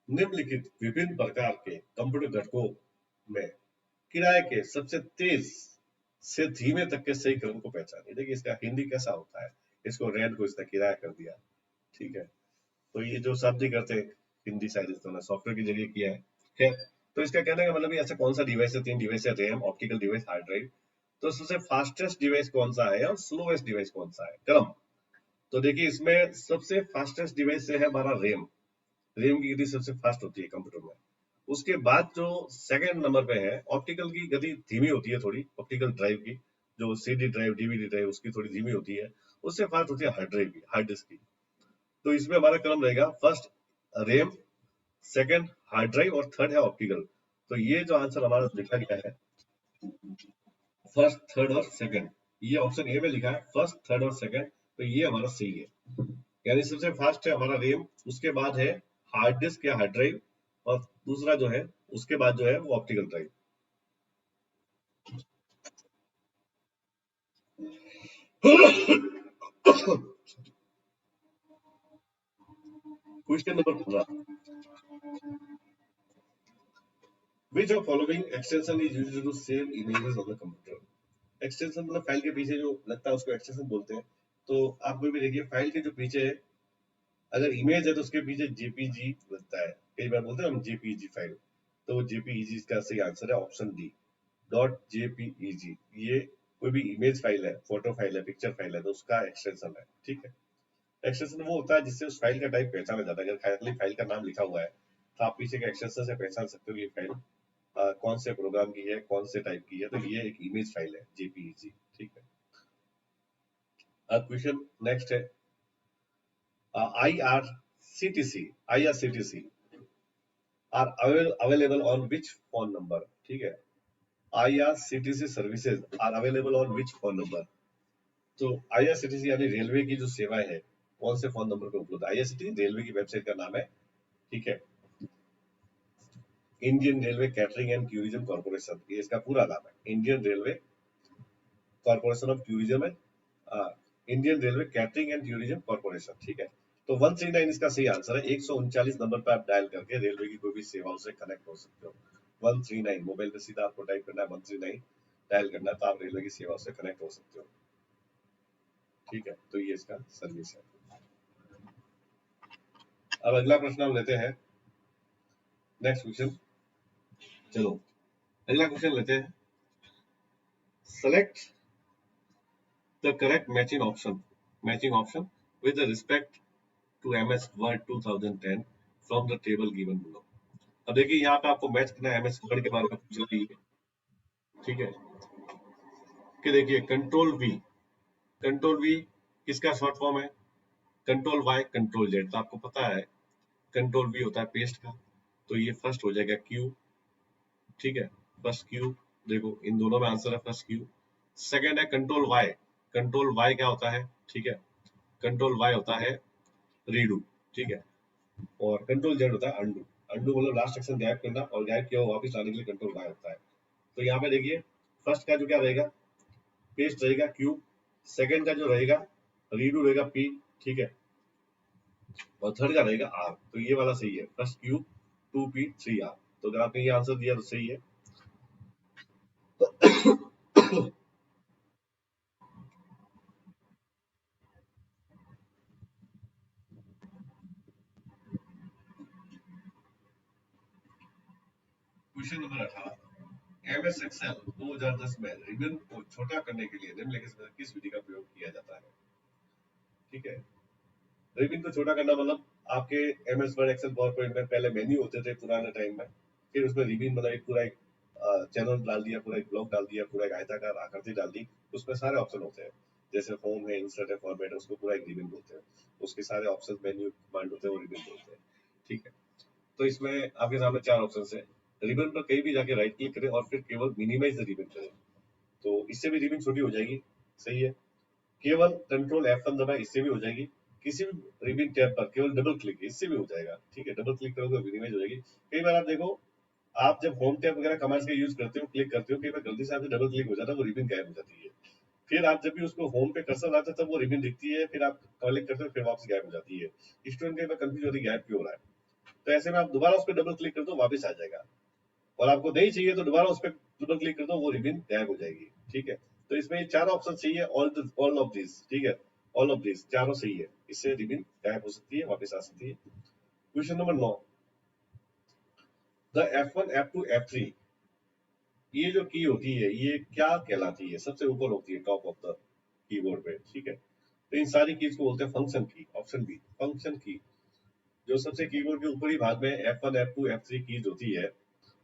निम्नलिखित विभिन्न प्रकार के कंप्यूटर घटकों में किराए के सबसे तेज से धीमे तक के सही क्रम को पहचानिए। देखिए इसका हिंदी कैसा होता है, इसको रैंड को इसने किराया कर दिया, ठीक है। तो ये जो शब्द ही करते हैं हिंदी शायद इन्होंने सॉफ्टवेयर के जरिए किया है, खैर। तो इसका कहने का मतलब ऐसा कौन सा डिवाइस है, 3 डिवाइस है, RAM, optical device, hard drive. तो सबसे फास्टेस्ट डिवाइस कौन सा है और स्लोएस्ट डिवाइस कौन सा है, क्रम। तो देखिए इसमें सबसे फास्टेस्ट डिवाइस है हमारा रैम। रैम की गति सबसे फास्ट होती है कंप्यूटर में। उसके बाद जो सेकंड नंबर पे है, ऑप्टिकल की गति धीमी होती है थोड़ी, ऑप्टिकल ड्राइव की जो सीडी ड्राइव, डीवीडी ड्राइव उसकी थोड़ी धीमी होती है। उससे फास्ट होती है हार्ड ड्राइव की, हार्ड डिस्क की। तो इसमें हमारा क्रम रहेगा first RAM, second hard drive और थर्ड है ऑप्टिकल। तो ये जो आंसर हमारा लिखा गया है फर्स्ट, थर्ड और सेकंड, ये ऑप्शन ए में लिखा है फर्स्ट, थर्ड और सेकंड। तो ये हमारा सही है, यानी सबसे फास्ट है हमारा रैम, उसके बाद है हार्ड डिस्क या हार्ड ड्राइव, और दूसरा जो है उसके बाद जो है वो optical drive. Question number 15, which of following extension is used to save images on the computer? Extension मतलब फाइल के पीछे जो लगता है उसको एक्सटेंशन बोलते हैं। तो आप कोई भी देखिए फाइल के जो पीछे अगर इमेज है तो उसके पीछे जेपीजी लगता है, कई बार बोलते हैं हम जेपीजी फाइल। तो जेपीईजी का सही आंसर है ऑप्शन डी, डॉट जेपीईजी। ये कोई भी इमेज फाइल है, फोटो फाइल है, पिक्चर फाइल है, तो उसका एक्सटेंशन है, ठीक है। एक्सटेंशन वो होता है जिससे उस फाइल का टाइप पहचाना जाता है। अगर खाली फाइल का नाम लिखा हुआ है तो आप पीछे के एक्सटेंशन से पहचान सकते हो ये फाइल कौन से प्रोग्राम की है, कौन से टाइप की है। तो ये एक इमेज फाइल है जेपीईजी, ठीक है। अब क्वेश्चन नेक्स्ट है IRCTC, IRCTC are available on which phone number, ठीक है। IRCTC services are available on which phone number. तो आईआरसीटीसी यानी रेलवे की जो सेवाएं है कौन से फोन नंबर पे उपलब्ध है। आईआरसीटीसी रेलवे की वेबसाइट का नाम है, ठीक है। Indian railway catering and tourism corporation, ये इसका पूरा नाम है, Indian railway corporation of tourism and Indian railway catering and tourism corporation, ठीक है। तो 139 इसका सही आंसर है। 139 नंबर पर आप डायल करके रेलवे की कोई भी सेवाओं से कनेक्ट हो सकते हो। 139 मोबाइल पे सीधा आपको टाइप करना है, 139 डायल करना है, तो आप रेलवे की सेवाओं से कनेक्ट हो सकते हो, ठीक है। तो ये इसका सर्विस है। अब अगला प्रश्न हम लेते हैं, नेक्स्ट क्वेश्चन। चलो अगला क्वेश्चन लेते हैं, select the correct matching option with the respect to MS Word 2010 from the table given below। अब देखिए यहाँ पे आपको मैच करना है, MS Word के बारे में पूछ रही है, ठीक है। कि देखिए कंट्रोल वी किसका शॉर्ट फॉर्म है, कंट्रोल वाई, कंट्रोल जेड। तो आपको पता है कंट्रोल वी होता है पेस्ट का, तो ये फर्स्ट हो जाएगा क्यू, ठीक है। फर्स्ट क्यू, देखो इन दोनों में आंसर है फर्स्ट क्यू। सेकेंड है कंट्रोल वाई क्या होता है, ठीक है। कंट्रोल वाई होता है रीडू, ठीक है। और कंट्रोल जेड होता है अंडू। अंडू मतलब लास्ट एक्शन गायब करना, और गायब किया हुआ वापस लाने के लिए कंट्रोल वाई होता है। तो यहाँ पे देखिए फर्स्ट का जो क्या रहेगा, पेस्ट रहेगा क्यू। सेकंड का जो रहेगा रीडू रहेगा पी, ठीक है। और थर्ड का रहेगा आर। तो ये वाला सही है, फर्स्ट क्यू, 2 पी 3 आर। तो अगर आपने ये आंसर दिया तो सही है। क्वेश्चन नंबर 18, एमएस एक्सेल 2010 में रिबन को छोटा करने के लिए निम्नलिखित में किस विधि का प्रयोग किया जाता है, ठीक है। रिबन को छोटा करना मतलब आपके MS Word, Excel, PowerPoint में पहले मेन्यू होते थे पुराने टाइम में, फिर उसमें रिबन मतलब एक पूरा एक चैनल डाल दिया, पूरा एक ब्लॉक डाल दिया, पूरा एक आयताकार आकृति डाल दी, उसमें सारे ऑप्शन होते हैं। जैसे होम है, इंसर्ट है, फॉर्मेट है, उसको पूरा एक रिबन बोलते हैं। उसके सारे ऑप्शन मेन्यू कमांड होते हैं, वो रिबन बोलते हैं। ठीक है, तो इसमें आपके सामने 4 ऑप्शन है। रिबन पर कहीं भी जाके राइट क्लिक करें और फिर केवल मिनिमाइज द रिबन करें, तो इससे भी रिबन छोटी हो जाएगी। सही है। केवल कंट्रोल F1 दबाएं, इससे भी हो जाएगी। किसी भी रिबन टैब पर केवल डबल क्लिक, इससे भी हो जाएगा। ठीक है, डबल क्लिक करोगे मिनिमाइज हो जाएगी। कई बार आप देखो, आप जब होम टैब वगैरह कमांड्स का यूज करते हो, क्लिक करते हो, कई बार गलती से आपसे डबल क्लिक हो जाता है, वो रिबन गायब हो जाती है। फिर आप जब भी उसको होम पे कर्सर लाते हो तब वो रिबन दिखती है, फिर आप क्लिक करते हो, फिर वापस गायब हो जाती है। स्टूडेंट कई बार कंफ्यूज होती है गायब क्यों हो रहा है। तो ऐसे में आप दोबारा उस पर डबल क्लिक कर दो, वापस आ जाएगा। और आपको नहीं चाहिए तो दोबारा उस पर डबल क्लिक कर दो, वो रिबन गायब हो जाएगी। ठीक है, तो इसमें ये 4 ऑप्शन सही है, ऑल ऑफ दिस। ठीक है, ऑल ऑफ दिस चारों सही है, इससे रिबन गायब हो सकती है, वापस आ सकती है। Question number 9, the F1 F2 F3, ये जो की होती है ये क्या कहलाती है? सबसे ऊपर होती है, टॉप ऑफ द कीबोर्ड पे। ठीक है, तो इन सारी कीज को बोलते हैं फंक्शन की। ऑप्शन बी फंक्शन की, जो सबसे कीबोर्ड के ऊपरी भाग में F1 F2 F3 कीज होती है,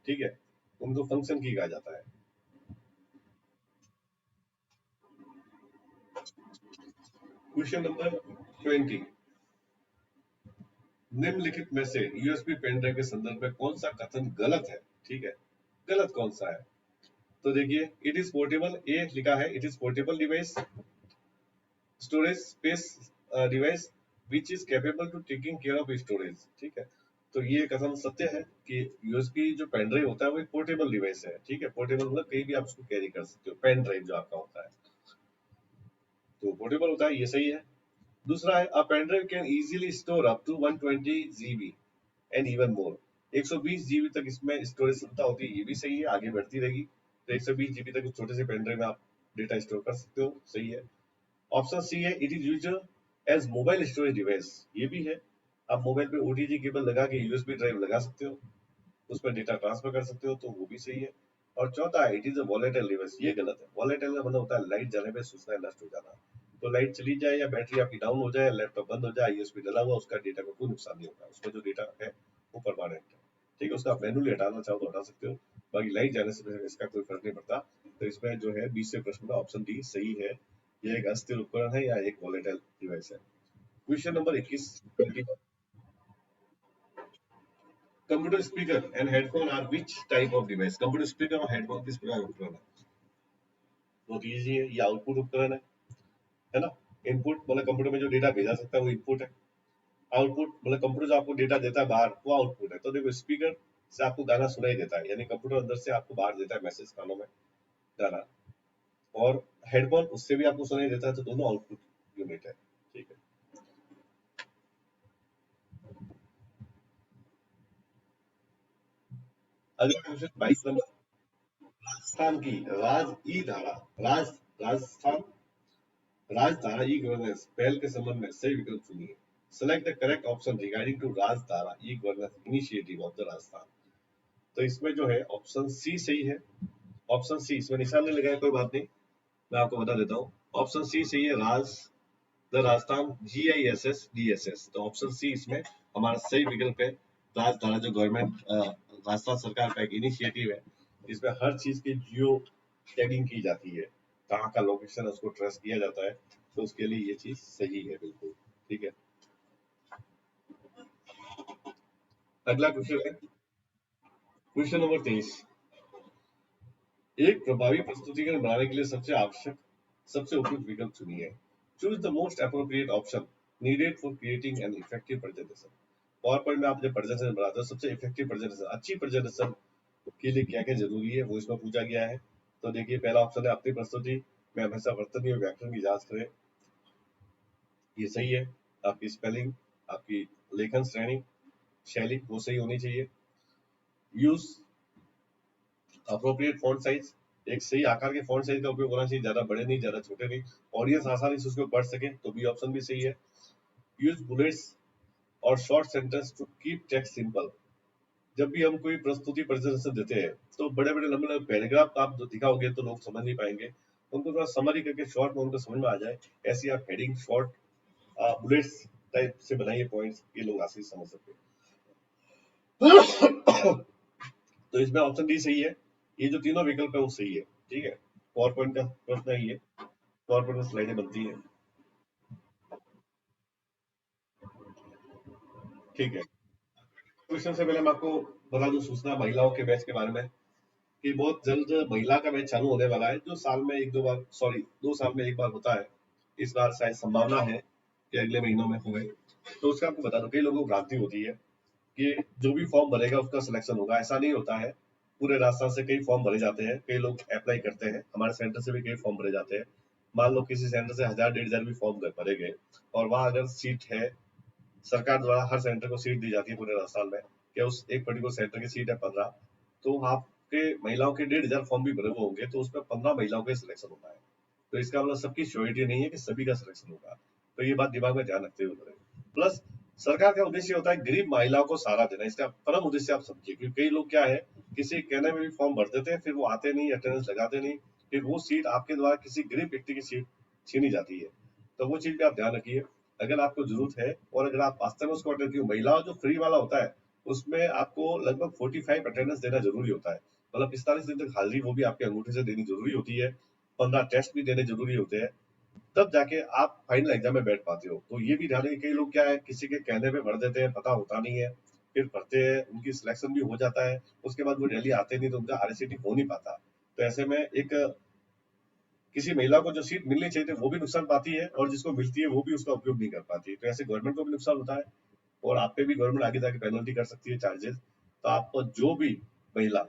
ठीक है, उनको फंक्शन की कहा जाता है। क्वेश्चन नंबर 20, निम्नलिखित में से यूएसबी पेन ड्राइव के संदर्भ में कौन सा कथन गलत है? ठीक है, गलत कौन सा है? तो देखिए, इट इज पोर्टेबल, ए लिखा है, it is portable device, storage space device which is capable to taking care of storage. ठीक है, तो ये कथन सत्य है कि यूएसबी जो पेन ड्राइव होता है वो एक पोर्टेबल डिवाइस है। ठीक है, पोर्टेबल मतलब कहीं भी आप उसको कैरी कर सकते हो, पेन ड्राइव जो आपका होता है तो पोर्टेबल होता है, ये सही है। दूसरा है, a pen drive can easily store up to 120 GB and even more, 120 GB तक इसमें स्टोरेज क्षमता होती है, ये भी सही है, आगे बढ़ती रहेगी। तो 120 जीबी तक उस छोटे से पेन ड्राइव में आप डेटा स्टोर कर सकते हो, सही है। ऑप्शन सी है, it is used as mobile storage device, ये भी है। आप मोबाइल पे ओटीजी केबल लगा के यूएसबी ड्राइव लगा सकते हो, उस पर डेटा ट्रांसफर कर सकते हो, तो वो भी सही है। और चौथा है, it is a volatile device, ये गलत है। वॉलेटाइल का मतलब होता है लाइट जाने पे सूचना नष्ट हो जाना। तो लाइट चली जाए या बैटरी आपकी डाउन हो जाए, लैपटॉप बंद हो जाए, यूएसबी डला हुआ, उसका डेटा को कोई नुकसान नहीं होगा, उसमें जो डेटा है वो परमानेंट है। ठीक है, उसका आप मैनुअली हटाना चाहो तो हटा सकते हो, बाकी लाइट जाने से इसका कोई फर्क नहीं पड़ता। तो इसमें जो है 20 प्रश्न में ऑप्शन डी सही है, यह एक अस्थिर उपकरण है या एक वॉलेटाइल डिवाइस है। Question number 21, computer speaker and headphone are which type of device? Computer speaker और हेडफोन किस प्रकार का उपकरण है? बहुत इजी है, ये आउटपुट उपकरण है ना। इनपुट मतलब कंप्यूटर में जो डेटा भेजा सकता है वो इनपुट है। आउटपुट मतलब कंप्यूटर जो आपको डेटा देता है बाहर, वो आउटपुट है। तो देखो, स्पीकर से आपको गाना सुनाई देता है, यानी कंप्यूटर अंदर से आपको बाहर देता है मैसेज कानों में, गाना। और हेडफोन उससे भी आपको सुनाई देता है, तो दोनों आउटपुट यूनिट है। ठीक है, अगला क्वेश्चन 22 नंबर, राजस्थान की राज ई धारा, राजस्थान राजधारा ई गवर्नेंस पहल के संबंध में सही विकल्प चुनिए। Select the correct option regarding to Rajdhara e governance initiative of the Rajasthan. तो इसमें जो है ऑप्शन सी सही है। ऑप्शन सी, इसमें निशान नहीं लगाया, कोई बात नहीं, मैं आपको बता देता हूँ। ऑप्शन सी सही है, द राजस्थान GISS DSS। तो ऑप्शन सी इसमें हमारा सही विकल्प है। राजधारा जो गवर्नमेंट राजस्थान सरकार का एक इनिशिएटिव है, इसमें हर चीज की जियो टैगिंग की जाती है, कहाँ का लोकेशन है उसको ट्रेस किया जाता है, तो उसके लिए ये चीज सही है बिल्कुल। ठीक है, अगला क्वेश्चन है, क्वेश्चन नंबर 23, एक प्रभावी प्रस्तुतिकरण बनाने के लिए सबसे आवश्यक, सबसे उपयुक्त विकल्प चुनिए। Choose the most appropriate option needed for creating an effective presentation. Power point में आप जब प्रेजेंटेशन बनाते हो, सबसे इफेक्टिव प्रेजेंटेशन, अच्छी प्रेजेंटेशन के लिए क्या क्या जरूरी है वो इसमें पूछा गया है। तो देखिए, पहला ऑप्शन है, अपनी प्रस्तुति में हमेशा वर्तनी और व्याकरण की जांच करें, ये सही है। आपकी स्पेलिंग, आपकी लेखन श्रेणी, शैली वो सही होनी चाहिए। यूज अप्रोप्रिएट फॉन्ट साइज, एक सही आकार के फॉन्ट साइज का उपयोग होना चाहिए, ज्यादा बड़े नहीं ज्यादा छोटे नहीं, ऑडियंस आसानी से उसको पढ़ सके, तो बी ऑप्शन भी सही है। यूज बुलेट्स और short sentence to keep text simple. जब भी हम कोई प्रस्तुति प्रेजेंटेशन देते हैं तो बड़े बड़े लंबे लंबे पैराग्राफ आप जो दिखाओगे तो लोग समझ नहीं पाएंगे, उनको थोड़ा समरी करके शॉर्ट में उनको समझ में आ जाए, ऐसी आप हेडिंग शॉर्ट बुलेट्स टाइप से बनाइए पॉइंट्स, ये लोग आसानी से समझ सकते हैं। तो इसमें ऑप्शन डी सही है, ये जो तीनों विकल्प है वो सही है, ठीक है। पावर पॉइंट का प्रश्न है ये, पावर पॉइंट में स्लाइडें बनती है, ठीक है। क्वेश्चन से पहले मैं आपको बता दूं सूचना महिलाओं के बैच के बारे में कि बहुत जल्द महिला का बैच चालू होने वाला है, जो साल में एक दो बार, सॉरी 2 साल में एक बार होता है। इस बार शायद संभावना है कि अगले महीनों में हो गए। तो उसका आपको बता दो, कई लोगों को भ्रांति होती है कि जो भी फॉर्म भरेगा उसका सिलेक्शन होगा, ऐसा नहीं होता है। पूरे राजस्थान से कई फॉर्म भरे जाते हैं, कई लोग अप्लाई करते हैं, हमारे सेंटर से भी कई फॉर्म भरे जाते हैं। मान लो किसी सेंटर से 1000 1,500 भी फॉर्म भरे गए, और वहां अगर सीट है, सरकार द्वारा हर सेंटर को सीट दी जाती है पूरे राजस्थान में, कि उस एक पर्टिकुलर सेंटर की सीट है 15, तो आपके महिलाओं के 1,500 फॉर्म भी भरे हुए होंगे, तो उसमें 15 महिलाओं का सिलेक्शन होना है। तो इसका मतलब सबकी श्योरिटी नहीं है कि सभी का सिलेक्शन होगा। तो ये बात दिमाग में ध्यान रखते हुए करें। प्लस सरकार का उद्देश्य होता है गरीब महिलाओं को सहारा देना, इसका परम उद्देश्य आप समझिए। क्योंकि कई लोग क्या है, किसी कहने में भी फॉर्म भर देते हैं, फिर वो आते नहीं, अटेंडेंस लगाते नहीं, फिर वो सीट आपके द्वारा किसी गरीब व्यक्ति की सीट छीनी जाती है। तो वो चीज पे आप ध्यान रखिए। अगर आपको जरूरत है और अगर आप वास्तव में उसको अटेंड, महिला जो फ्री वाला होता है उसमें आपको लगभग 45 अटेंडेंस देना जरूरी होता है। मतलब 45 दिन तक हाजिरी वो भी आपके अंगूठे से देनी जरूरी होती है, 15 टेस्ट भी देने जरूरी होते हैं, तब जाके आप फाइनल एग्जाम में बैठ पाते हो। तो ये भी ध्यान रखिए, कई लोग क्या है किसी के कहने पे भर देते हैं, पता होता नहीं है, फिर भरते हैं, उनकी सिलेक्शन भी हो जाता है, उसके बाद वो दिल्ली आते नहीं, तो उनका आरसीटी हो नहीं पाता। तो ऐसे में एक किसी महिला को जो सीट मिलनी चाहिए थी वो भी नुकसान पाती है, और जिसको मिलती है वो भी उसका उपयोग नहीं कर पाती। तो ऐसे गवर्नमेंट को भी नुकसान होता है, और आप पे भी गवर्नमेंट आगे जाके पेनल्टी कर सकती है, चार्जेस। तो आप जो भी महिला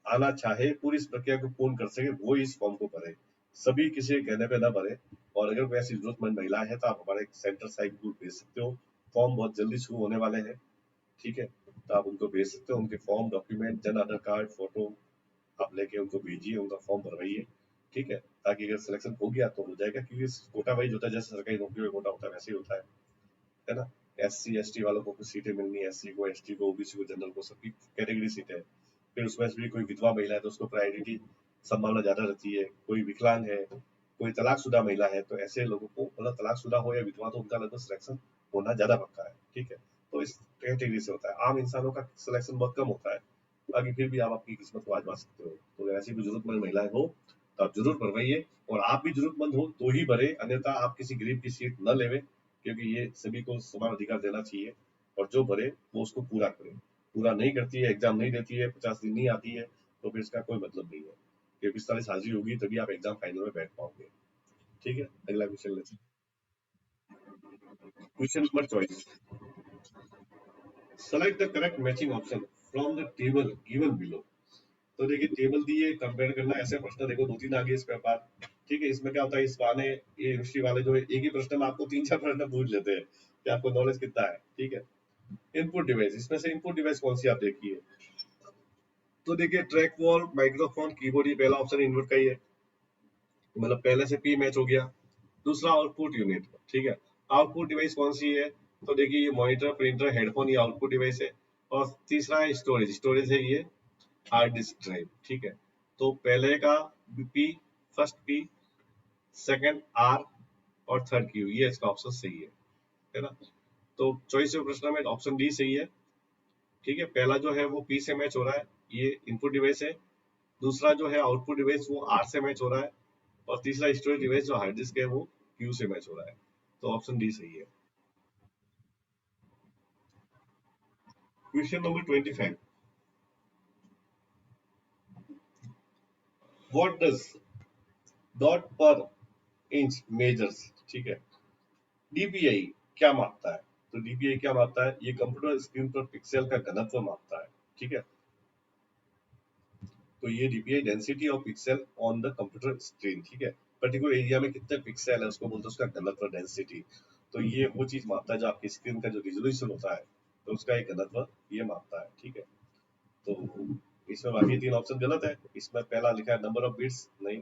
आना चाहे, पूरी इस प्रक्रिया को पूर्ण कर सके, वो इस फॉर्म को भरे, सभी किसी के कहने पे ना भरे। और अगर कोई ऐसी जरूरतमंद महिला है तो आप हमारे सेंटर साइट को भेज सकते हो, फॉर्म बहुत जल्दी शुरू होने वाले हैं, ठीक है। तो आप उनको भेज सकते हो, उनके form, document, Jan Aadhaar card, photo आप लेके उनको भेजिए, उनका फॉर्म भरवाइए, ठीक है। ताकि अगर सिलेक्शन हो गया तो हो जाएगा, क्योंकि कोटा वाइज होता है, जैसे सरकारी नौकरी में कोटा होता है वैसे ही होता है ना। SC ST वालों को कुछ सीटें मिलनी है, SC को, ST को, OBC को, जनरल को, सबकी कैटेगरी सीटें है। फिर उसमें से भी कोई विधवा महिला है तो उसको प्रायोरिटी संभावना ज्यादा रहती है, कोई विकलांग है, कोई तलाकशुदा महिला है, तो ऐसे लोगों को, मतलब तलाकशुदा हो या विधवा, तो उनका लगभग सिलेक्शन होना ज्यादा पक्का है, ठीक है। तो इस कैटेगरी से होता है, आम इंसानों का सिलेक्शन बहुत कम होता है। बाकी फिर भी आप अपनी किस्मत को आजमा सकते हो। तो अगर ऐसी कोई जरूरतमंद महिलाएं हो तो आप जरूर भरवाइए, और आप भी जरूरतमंद हो तो ही भरे, अन्यथा आप किसी गरीब की सीट न लेवे, क्योंकि ये सभी को समान अधिकार देना चाहिए। और जो भरे वो उसको पूरा करे, पूरा नहीं करती है, एग्जाम नहीं देती है, 50 दिन नहीं आती है, तो फिर इसका कोई मतलब नहीं है। कि 45 हाजिरी होगी तभी आप एग्जाम फाइनल में बैठ पाओगे, ठीक है। अगला क्वेश्चन लेते हैं। Question number 24, select the correct matching option from the table given below. तो देखिए टेबल दी है, कंपेयर करना, ऐसे प्रश्न देखो 2 3 आगे इस पेपर, ठीक है। इसमें क्या होता है, इस बहाने ये यूनिवर्सिटी वाले जो है एक ही प्रश्न में आपको 3 4 प्रश्न पूछ लेते हैं कि आपको नॉलेज कितना है, ठीक है। इनपुट डिवाइस, इसमें से इनपुट डिवाइस कौन सी आप देखिए। तो देखिए ट्रैक वॉल, माइक्रोफोन, कीबोर्ड, ये पहला ऑप्शन इनपुट का ही है, मतलब पहले से पी मैच हो गया। दूसरा आउटपुट यूनिट, ठीक है। आउटपुट डिवाइस कौन सी है, तो देखिए ये मॉनिटर, प्रिंटर, हेडफोन, ये आउटपुट डिवाइस है। और तीसरा है स्टोरेज, स्टोरेज है ये हार्ड डिस्क ड्राइव, ठीक है। तो पहले का P, first P, second R, और थर्ड क्यू, ये इसका ऑप्शन सही है ना। तो चॉइस ऑफ प्रश्न में ऑप्शन डी सही है, ठीक है। पहला जो है वो पी से मैच हो रहा है, ये इनपुट डिवाइस है। दूसरा जो है आउटपुट डिवाइस वो आर से मैच हो रहा है। और तीसरा स्टोरेज डिवाइस जो हार्ड डिस्क है वो क्यू से मैच हो रहा है। तो ऑप्शन डी सही है। Question number 25, what does dot पर इंच मेजर्स, ठीक है। डीपीआई क्या मापता है, तो डीपीआई क्या मापता है, ये कंप्यूटर स्क्रीन पर पिक्सल का घनत्व मापता है, ठीक है। तो ये DPI density of pixel on the computer screen, ठीक है। पर्टिकुलर एरिया में कितने पिक्सल है उसको बोलते हैं उसका घनत्व, डेंसिटी। तो ये वो चीज मापता है जो आपकी स्क्रीन का जो रिजोल्यूशन होता है, तो उसका एक घनत्व ये मापता है, ठीक है। तो इसमें बाकी 3 ऑप्शन गलत है। इसमें पहला लिखा है नंबर ऑफ बिट्स, नहीं,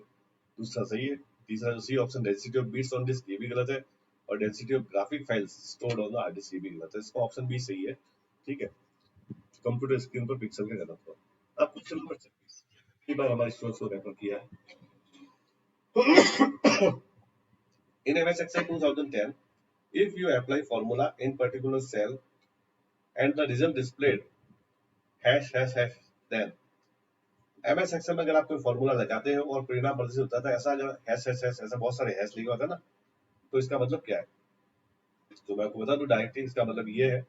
दूसरा सही है। तीसरा जो C option density of bits on disk, ये भी गलत है। और density of graphic files stored on the hard disk, ये भी गलत है। इसका ऑप्शन बी सही है, ठीक है। कंप्यूटर स्क्रीन पर पिक्सल का घनत्व। अब क्वेश्चन नंबर 26, ये बार हमारे स्टूडेंट्स को रेफर किया है। In MS Excel 2010, if you apply formula in particular cell and the result displayed hash hash hash, then MS Excel में अगर आप कोई फॉर्मूला लगाते हो और परिणाम प्रदर्शित होता था ऐसा जो हैश हैश हैश ऐसा बहुत सारे हैश लिखा होता है ना, तो इसका मतलब क्या है? तो मैं आपको बता दूं डायरेक्टली, इसका मतलब ये है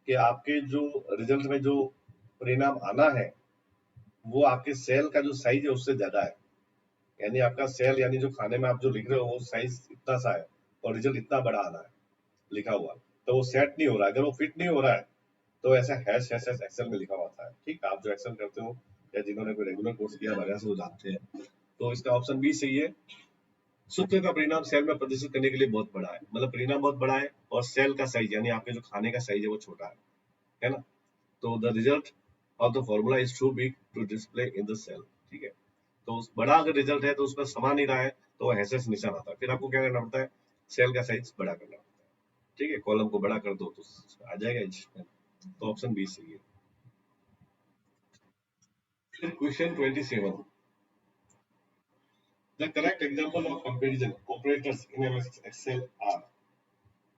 कि आपके जो रिजल्ट में जो परिणाम आना है वो आपके सेल का जो साइज है उससे ज्यादा है। यानी आपका सेल यानी जो खाने में आप जो लिख रहे हो वो साइज इतना सा है और रिजल्ट इतना बड़ा आना है लिखा हुआ, तो वो सेट नहीं हो रहा है। अगर वो फिट नहीं हो रहा है तो ऐसा हैश हैश हैश एक्सेल में लिखा होता है। ठीक, आप जो एक्सेल करते हो या जिन्होंने कोई रेगुलर कोर्स किया वगैरह से वो जानते हैं। तो इसका ऑप्शन बी सही है। सूत्र का परिणाम सेल में प्रदर्शित करने के लिए बहुत बड़ा है, मतलब परिणाम बहुत बड़ा है और सेल का साइज यानी आपके जो खाने का साइज है वो छोटा है ना? तो the result of the formula is too big to display in the cell. ठीक है, तो उस बड़ा अगर रिजल्ट है तो उसमें समा नहीं रहा है तो वो हैशेस निशान आता है, फिर आपको क्या करना पड़ता है? सेल का साइज बड़ा करना पड़ता है। ठीक है, कॉलम को बड़ा कर दो तो आ जाएगा इसमें। तो ऑप्शन बी सही है। फिर question 27, the correct example of comparison operators in MS Excel are.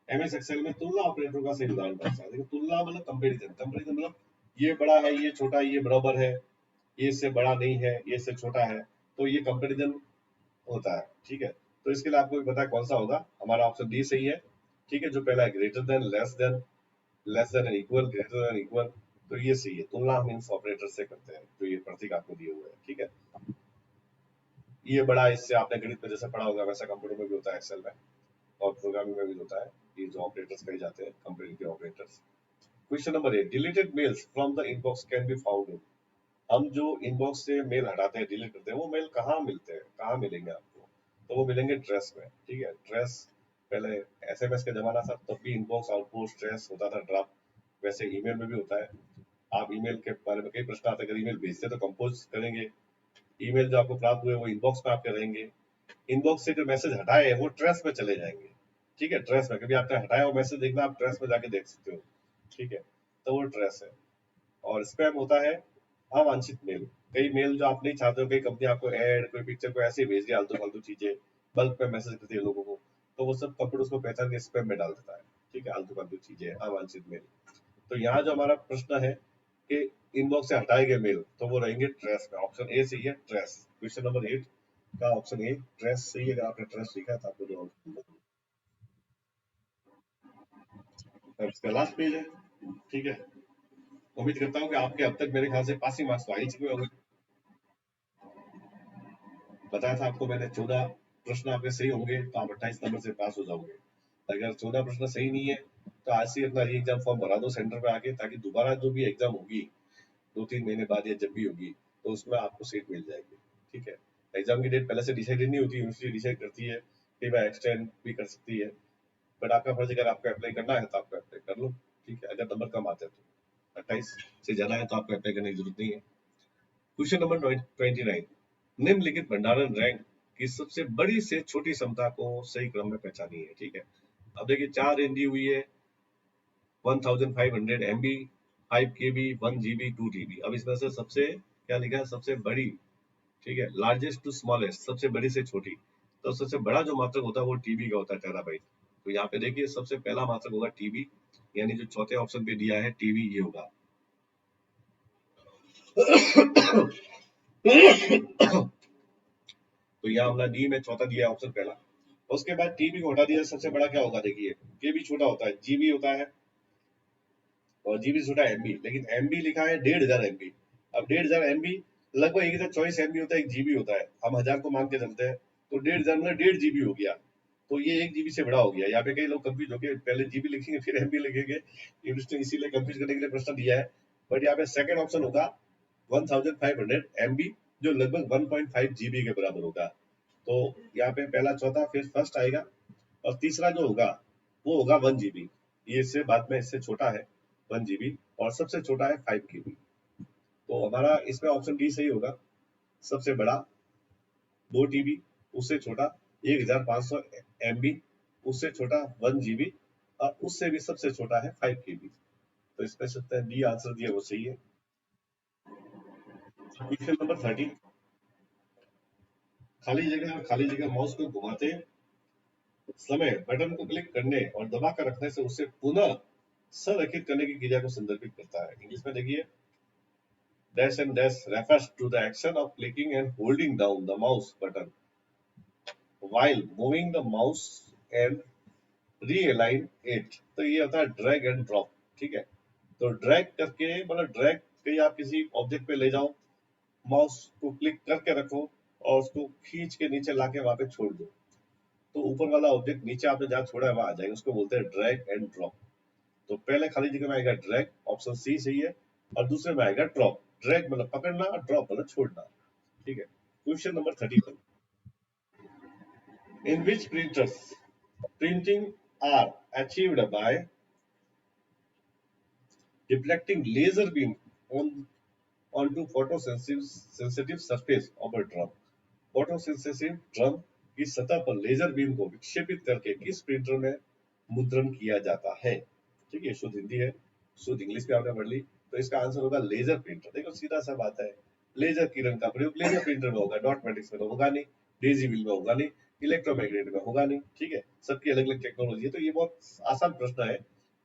MS Excel में तुलना ऑपरेटर का सही उदाहरण कौन सा है? देखो, तुलना मतलब कंपैरिजन, कंपैरिजन मतलब ये बड़ा है ये छोटा है ये बराबर है, ये इससे बड़ा नहीं है ये इससे छोटा है, तो ये कंपैरिजन होता है। ठीक है, तो इसके लिए आपको भी पता है कौन सा होगा? हमारा ऑप्शन डी सही है। ठीक है, जो पहला है greater than, less than and equal, greater than equal, तो ये सही है। तुलना हम इन ऑपरेटर से करते हैं जो ये प्रतीक आपको दिए हुए हैं। ठीक है, ये बड़ा, इससे आपने गणित में जैसे पढ़ा होगा वैसा कंप्यूटर में भी होता है, एक्सेल में और प्रोग्रामिंग में भी होता है। ये जो ऑपरेटर्स कहे जाते हैं comparative operators. Question number 8, deleted mails from the inbox can be found in. हम जो इनबॉक्स से मेल हटाते हैं डिलीट करते हैं वो मेल कहाँ मिलते हैं, कहाँ मिलेंगे आपको? तो वो मिलेंगे ट्रेस में। ठीक है, ट्रेस पहले एसएमएस का जमाना था तब भी इनबॉक्स आउटपोस्ट ट्रेस होता था, ड्राफ्ट, वैसे ईमेल में भी होता है। आप ईमेल के बारे में कई प्रश्न आते हैं, अगर ईमेल भेजते तो कंपोज करेंगे, ईमेल जो आपको प्राप्त हुए वो इनबॉक्स में आपके रहेंगे, इनबॉक्स से जो मैसेज हटाए वो ट्रेस में चले जाएंगे। ठीक है, ट्रेस में कभी आपने हटाया वो मैसेज देखना, आप ट्रेस में जाके देख सकते हो। ठीक है, तो वो ट्रेस है। और स्पैम होता है अवांछित मेल, कई मेल जो आप नहीं चाहते हो, कई कंपनी आपको ऐड कोई पिक्चर को ऐसे ही भेज दिया आलतू फालतू चीजें, बल्क में मैसेज करती है लोगों को, तो वो सब कंप्यूटर उसको पहचान के स्पैम में डाल देता है। ठीक है, आलतू फालतू चीजें अवांछित मेल। तो यहाँ जो हमारा प्रश्न है कि इनबॉक्स से हटाए गए मेल तो वो रहेंगे ट्रेस में, ऑप्शन ए सही है, ट्रेस। क्वेश्चन नंबर 8 का ऑप्शन ए ट्रेस सही है। अगर आपने ट्रेस लिखा है तो आपको जो ऑप्शन, इसका लास्ट पेज है। ठीक है, उम्मीद करता हूँ कि आपके अब तक मेरे ख्याल से पासिंग मार्क्स तो आ ही चुके होंगे। बताया था आपको मैंने 14 प्रश्न आपके सही होंगे तो आप 28 नंबर से पास हो जाओगे। अगर 14 प्रश्न सही नहीं है तो आज से अपना री एग्जाम फॉर्म भरा दो सेंटर पे आके, ताकि दोबारा जो भी एग्जाम होगी 2-3 महीने बाद या जब भी होगी तो उसमें आपको सीट मिल जाएगी। ठीक है, एग्जाम की डेट पहले से डिसाइडेड नहीं होती, यूनिवर्सिटी डिसाइड करती है, कई बार एक्सटेंड भी कर सकती है, बट आपका फर्ज, अगर आपको अप्लाई करना है तो आपको अप्लाई कर लो। ठीक है, अगर नंबर कम आते हैं तो 28 से ज्यादा है तो आपको अप्लाई करने की जरूरत नहीं है। क्वेश्चन नंबर 29, निम्नलिखित भंडारण रैंक की सबसे बड़ी से छोटी क्षमता को सही क्रम में पहचानिए। ठीक है, अब देखिए 4 रेंज दी हुई है, 1500 MB, 5 KB, 1 GB, 2 TB। अब इसमें से सबसे क्या लिखा है? सबसे बड़ी। ठीक है, लार्जेस्ट टू स्मॉलेस्ट, सबसे बड़ी से छोटी। तो सबसे बड़ा जो मात्रक होता है वो टीबी का होता है, टेराबाइट। तो यहाँ पे देखिए सबसे पहला मात्रक होगा टीबी, यानी जो चौथे ऑप्शन पे दिया है टीबी ये होगा। तो यहाँ हमारा डी में चौथा दिया है ऑप्शन पहला। उसके बाद टीबी को हटा दिया, सबसे बड़ा क्या होगा? देखिए केबी छोटा होता है, जीबी होता है, और जीबी छोटा एमबी, लेकिन एमबी लिखा है 1500 MB। अब 1500 MB लगभग एक 24 MB होता है, 1 GB होता है, हम 1000 को मान के चलते हैं, तो 1500 मतलब 1.5 GB हो गया। तो ये 1 GB से बड़ा हो गया। यहाँ पे कई लोग कंफ्यूज हो गए, पहले जीबी लिखेंगे फिर एमबी लिखेंगे, यूनिवर्सिटी इसीलिए कंफ्यूज करने के लिए प्रश्न दिया है। बट यहाँ पे सेकंड ऑप्शन होगा 1500 MB, जो लगभग 1.5 GB के बराबर होगा। तो यहाँ पे पहला चौथा फिर फर्स्ट आएगा, और तीसरा जो होगा वो होगा 1 GB। ये इससे बाद में इससे छोटा है 1 GB, और सबसे छोटा है 5 KB। तो हमारा इसमें ऑप्शन डी सही होगा, सबसे बड़ा 2 TB, उससे छोटा 1500 MB, उससे छोटा 1 GB, और उससे भी सबसे छोटा है 5 KB। तो इसमें से डी आंसर दिया वो सही है। क्वेश्चन नंबर 30, खाली जगह माउस को घुमाते समय बटन को क्लिक करने और दबाकर रखने से उसे पुनः संरेखित करने की क्रिया को संदर्भित करता है। इंग्लिश में देखिए, dash and dash refers to the action of clicking and holding down the mouse button while moving the mouse and realign it. तो ये होता है ड्रैग एंड ड्रॉप, ठीक है। तो ड्रैग करके मतलब ड्रैग कहीं आप किसी ऑब्जेक्ट पे ले जाओ, माउस को क्लिक करके रखो और उसको खींच के नीचे लाके वहां पे छोड़ दो, तो ऊपर वाला ऑब्जेक्ट नीचे आपने जहाँ छोड़ा है वहां आ जाएगा, उसको बोलते हैं ड्रैग एंड ड्रॉप। तो पहले खाली जगह में आएगा ड्रैग, ऑप्शन सी सही है, और दूसरे में आएगा ड्रॉप। ड्रैग मतलब पकड़ना, ड्रॉप मतलब छोड़ना, ठीक है। Question number 31, in which printers printing are achieved by deflecting laser beam on onto photosensitive surface of a drum। Photosensitive drum की सतह पर लेजर बीम को विक्षेपित करके किस प्रिंटर में मुद्रण किया जाता है? ठीक है, शुद्ध हिंदी है, शुद्ध इंग्लिश में आपने पढ़ ली, तो इसका आंसर होगा लेजर प्रिंटर। देखो सीधा सा बात है, लेजर किरण का प्रयोग लेजर प्रिंटर में होगा, डॉट मैट्रिक्स में तो होगा नहीं, डेजी व्हील में होगा नहीं, इलेक्ट्रोमैग्नेट में होगा नहीं, ठीक है। सबकी अलग अलग टेक्नोलॉजी है, तो ये बहुत आसान प्रश्न है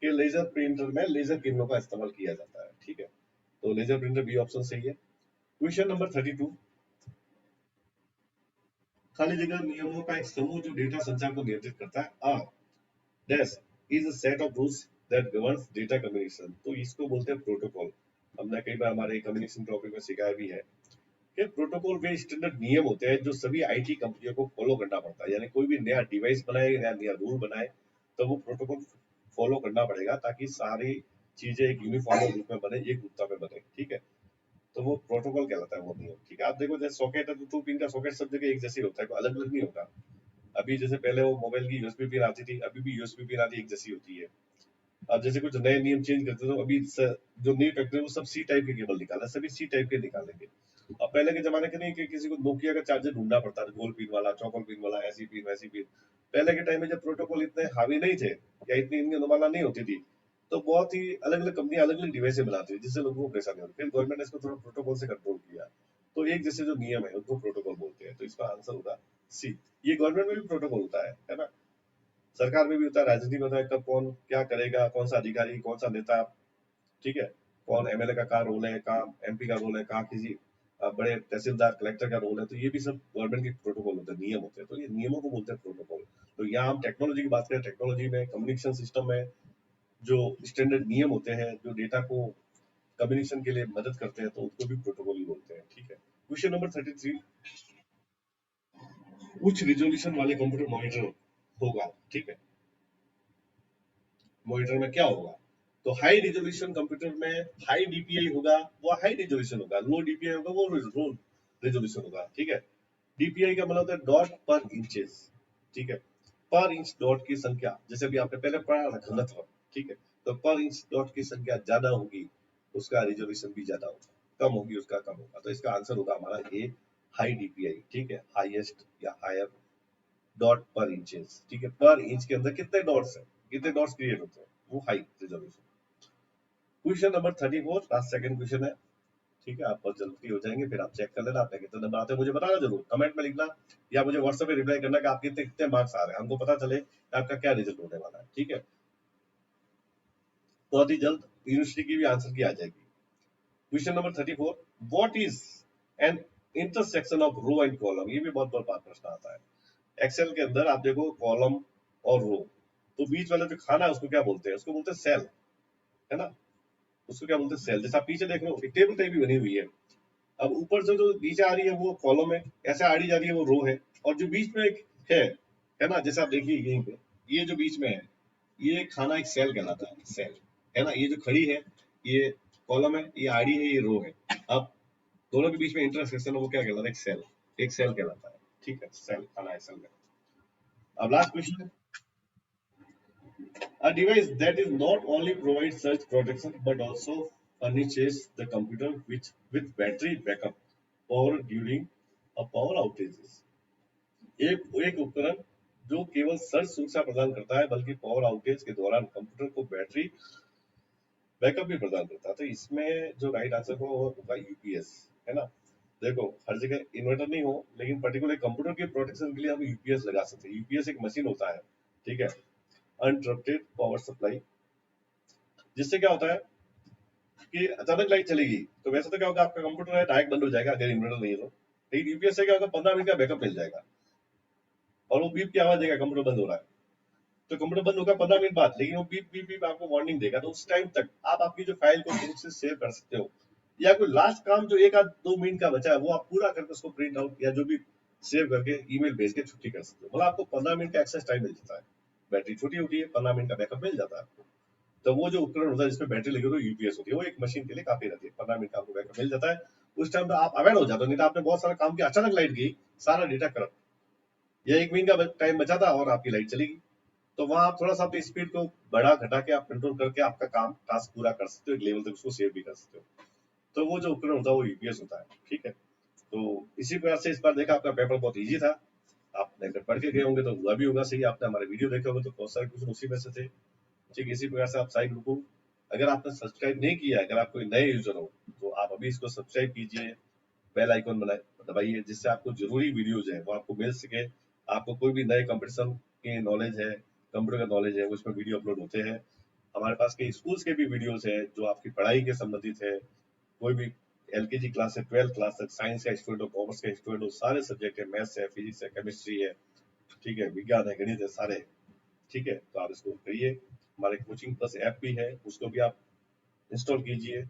कि लेजर प्रिंटर में लेजर किरणों का इस्तेमाल किया जाता है, ठीक है। तो लेजर प्रिंटर बी ऑप्शन सही है। क्वेश्चन नंबर 32, खाली जगह नियमों का एक समूह जो डेटा संचार को नियंत्रित करता है। Dash is a set of rules that governs data communication. तो इसको बोलते हैं प्रोटोकॉल। हमने कई बार हमारे कम्युनिकेशन टॉपिक में सिखाया भी है कि प्रोटोकॉल वे स्टैंडर्ड नियम होते हैं जो सभी आईटी कंपनियों को फॉलो करना पड़ता है। यानी कोई भी नया डिवाइस बनाए या नया रूल बनाए तो वो प्रोटोकॉल फॉलो करना पड़ेगा ताकि सारी चीजें एक यूनिफॉर्म रूप में बने, एक रूपता में बने, ठीक है। तो वो प्रोटोकॉल कहलाता है, वो नियम, ठीक है। आप देखो जैसे सॉकेट है तो 2 पिन का सॉकेट सब जगह एक जैसे होता है, कोई अलग अलग नहीं होता। अभी जैसे पहले वो मोबाइल की यूएसबी पिन आती थी, अभी भी यूएसबी पिन आती एक जैसी होती है। अब जैसे कुछ नए नियम चेंज करते हैं तो अभी जो नई टेक्नोलॉजी वो सब सी टाइप के केबल निकाला, सभी सी टाइप के निकालेंगे। अब पहले के जमाने के नहीं कि किसी को नोकिया का चार्जर ढूंढना पड़ता था, गोल पिन वाला, चौकोर पिन वाला, ऐसी पिन वैसी पिन। पहले के टाइम में जब प्रोटोकॉल इतने हावी नहीं थे या इतनी इनकी अनुमाना नहीं होती थी, तो बहुत ही अलग अलग कंपनी अलग अलग डिवाइस बनाती थी जिससे लोगों को परेशानी होती। फिर गवर्नमेंट ने इसको थोड़ा प्रोटोकॉल से कंट्रोल किया, तो एक जैसे जो नियम है उनको प्रोटोकॉल बोलते हैं। तो इसका आंसर होगा सी। ये गवर्नमेंट में भी प्रोटोकॉल होता है ना, सरकार में भी होता है, राजनीति में होता है, कब कौन क्या करेगा, कौन सा अधिकारी, कौन सा नेता, ठीक है, कौन एमएलए का क्या रोल है, कहाँ एमपी का रोल है, कहाँ किसी बड़े तहसीलदार कलेक्टर का रोल है। तो ये भी सब गवर्नमेंट के प्रोटोकॉल होते हैं, नियम होते हैं, तो ये नियमों को बोलते हैं प्रोटोकॉल। तो यहाँ हम टेक्नोलॉजी की बात करें, टेक्नोलॉजी में कम्युनिकेशन सिस्टम में जो स्टैंडर्ड नियम होते हैं जो डेटा को कम्युनिकेशन के लिए मदद करते हैं, तो उनको भी प्रोटोकॉल ही बोलते हैं, ठीक है। क्वेश्चन नंबर 33, उच्च रिजोल्यूशन वाले कंप्यूटर मॉनिटर होगा, ठीक है। मॉनिटर में क्या होगा? तो हाई रिजोल्यूशन कंप्यूटर में हाई डीपीआई होगा, वो हाई रिजोल्यूशन होगा, लो डीपीआई होगा वो लो रिजोल्यूशन होगा, ठीक है। डीपीआई का मतलब होता है डॉट पर इंचेस, ठीक है। पर इंच डॉट की संख्या, जैसे भी आपने पहले पढ़ा था घनत्व, ठीक है। तो पर इंच डॉट की संख्या ज्यादा होगी उसका रिजोल्यूशन भी ज्यादा होगा, कम होगी उसका कम होगा। तो इसका आंसर होगा हमारा ए, हाई डीपीआई, ठीक है। हाईएस्ट या हायर डॉट पर इंचेस, ठीक है। पर इंच के अंदर कितने डॉट्स हैं, कितने डॉट्स क्रिएट होते हैं, वो high resolution. Question number 34, last second question है, ठीक है। आप बहुत जल्दी हो जाएंगे, फिर आप चेक कर लेना आपने कितने नंबर आते हैं, मुझे बताना जरूर, कमेंट में लिखना या मुझे व्हाट्सएप पे रिप्लाई करना कि आपके कितने कितने मार्क्स आ रहे हैं, हमको पता चले कि आपका क्या रिजल्ट होने वाला है, ठीक है। बहुत ही जल्द यूनिवर्सिटी की भी आंसर की आ जाएगी। Question number 34, what is an intersection of row and column? ये भी बहुत बार प्रश्न आता है। एक्सेल के अंदर आप देखो कॉलम और रो, तो बीच वाला जो खाना है उसको क्या बोलते हैं? उसको बोलते हैं सेल, है ना। उसको क्या बोलते हैं? सेल। जैसे आप पीछे देख रहे हो एक टेबल टाइप भी बनी हुई है, अब ऊपर से जो नीचे आ रही है वो कॉलम है, ऐसे आड़ी जा रही है वो रो है, और जो बीच में एक है ना, जैसे आप देखिए यहीं पे ये जो बीच में है ये खाना एक सेल कहलाता है, सेल, है ना। ये जो खड़ी है ये कॉलम है, ये आड़ी है, ये रो है। अब दोनों के बीच में इंटरसेक्शन है, वो क्या कहलाता है? एक सेल, एक सेल कहलाता है, ठीक है। सेल खाना है सेल में। अब लास्ट क्वेश्चन है, a device that is not only provides search protection but also furnishes the computer with battery backup power during a power outages। एक उपकरण जो केवल सर्च सुरक्षा प्रदान करता है बल्कि पावर आउटेज के दौरान कंप्यूटर को बैटरी बैकअप भी प्रदान करता है। तो इसमें जो राइट आंसर होगा यूपीएस, है ना। देखो हर जगह इन्वर्टर नहीं हो, लेकिन पर्टिकुलर कंप्यूटर के प्रोटेक्शन के लिए हम यूपीएस लगा सकते हैं। यूपीएस एक मशीन होता है, ठीक है, अनइंटरप्टेड पावर सप्लाई, जिससे क्या होता है कि अचानक लाइट चलेगी, तो वैसे तो क्या होगा, आपका कंप्यूटर है डायरेक्ट बंद हो जाएगा अगर इन्वर्टर नहीं है तो। लेकिन यूपीएस से क्या होगा, 15 मिनट का बैकअप मिल जाएगा, और वो बीप की आवाज देगा कंप्यूटर बंद हो रहा है। तो कंप्यूटर बंद होगा 15 मिनट बाद, लेकिन वो बीप बीप बीप आपको वार्निंग देगा, तो उस टाइम तक आप आपकी जो फाइल को ठीक से सेव कर सकते हो, या कोई लास्ट काम जो 1 आध 2 मिनट का बचा है वो आप पूरा करके उसको प्रिंट आउट या जो भी सेव करके ईमेल भेज के छुट्टी कर सकते हो। मतलब आपको 15 मिनट का एक्सेस टाइम मिल जाता है, बैटरी छोटी होती है, 15 मिनट का बैकअप मिल जाता है आपको। तो वो जो उपकरण होता है जिसमें बैटरी लगी होती है यूपीएस होती है, वो एक मशीन के लिए काफी रहती है, 15 मिनट का आपको बैकअप मिल जाता है। उस टाइम पे आप अवेयर हो जाते हो, नहीं तो आपने बहुत सारा काम किया, अचानक लाइट गई, सारा डेटा करप्ट, या 1 मिनट का टाइम बचा था और आपकी लाइट चली गई। तो वहां आप थोड़ा सा अपनी स्पीड को बढ़ा घटा के आप कंट्रोल करके आपका काम टास्क पूरा कर सकते हो, एक लेवल तक उसको सेव भी कर सकते हो। तो वो जो उपकरण होता है वो यूपीएस होता है, ठीक है। तो इसी प्रकार से इस बार देखा आपका पेपर बहुत इजी था, आपने अगर पढ़ के गए होंगे तो हुआ भी होगा सही, आपने हमारे वीडियो देखे होंगे तो बहुत सारे क्वेश्चन उसी में से थे। ठीक इसी प्रकार से आप साई ग्रुप को, अगर आपने सब्सक्राइब नहीं किया है, अगर आप कोई नए यूजर हो तो आप अभी इसको सब्सक्राइब कीजिए, बेल आइकन बनाए दबाइए, जिससे आपको जरूरी वीडियोज है वो आपको मिल सके। आपको कोई भी नए कंपटीशन की नॉलेज है, कंप्यूटर का नॉलेज है, वो इसमें वीडियो अपलोड होते हैं। हमारे पास कई स्कूल्स के भी वीडियोज है जो आपकी पढ़ाई के संबंधित है, कोई भी एलकेजी क्लास से 12th क्लास तक, साइंस का स्टूडेंट हो, कॉमर्स का स्टूडेंट हो, सारे सब्जेक्ट है, मैथ्स है, फिजिक्स है, केमिस्ट्री है, ठीक है, विज्ञान है, गणित है, सारे, ठीक है। तो आप इसको करिए। हमारे कोचिंग प्लस ऐप भी है, उसको भी आप इंस्टॉल कीजिए।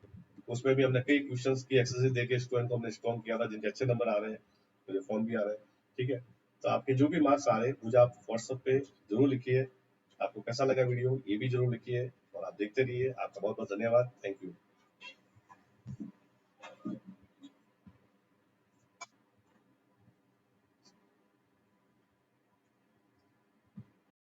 उसमें भी हमने कई क्वेश्चंस की एक्सरसाइज देके स्टूडेंट को हमने स्ट्रॉन्ग किया था, जिनके अच्छे नंबर आ रहे हैं, मुझे फोन भी आ रहा है, ठीक है। तो आपके जो भी मार्क्स आ रहे हैं मुझे आप व्हाट्सएप पे जरूर लिखिए। आपको कैसा लगा वीडियो ये भी जरूर लिखिए, और आप देखते रहिए। आपका बहुत बहुत धन्यवाद, थैंक यू।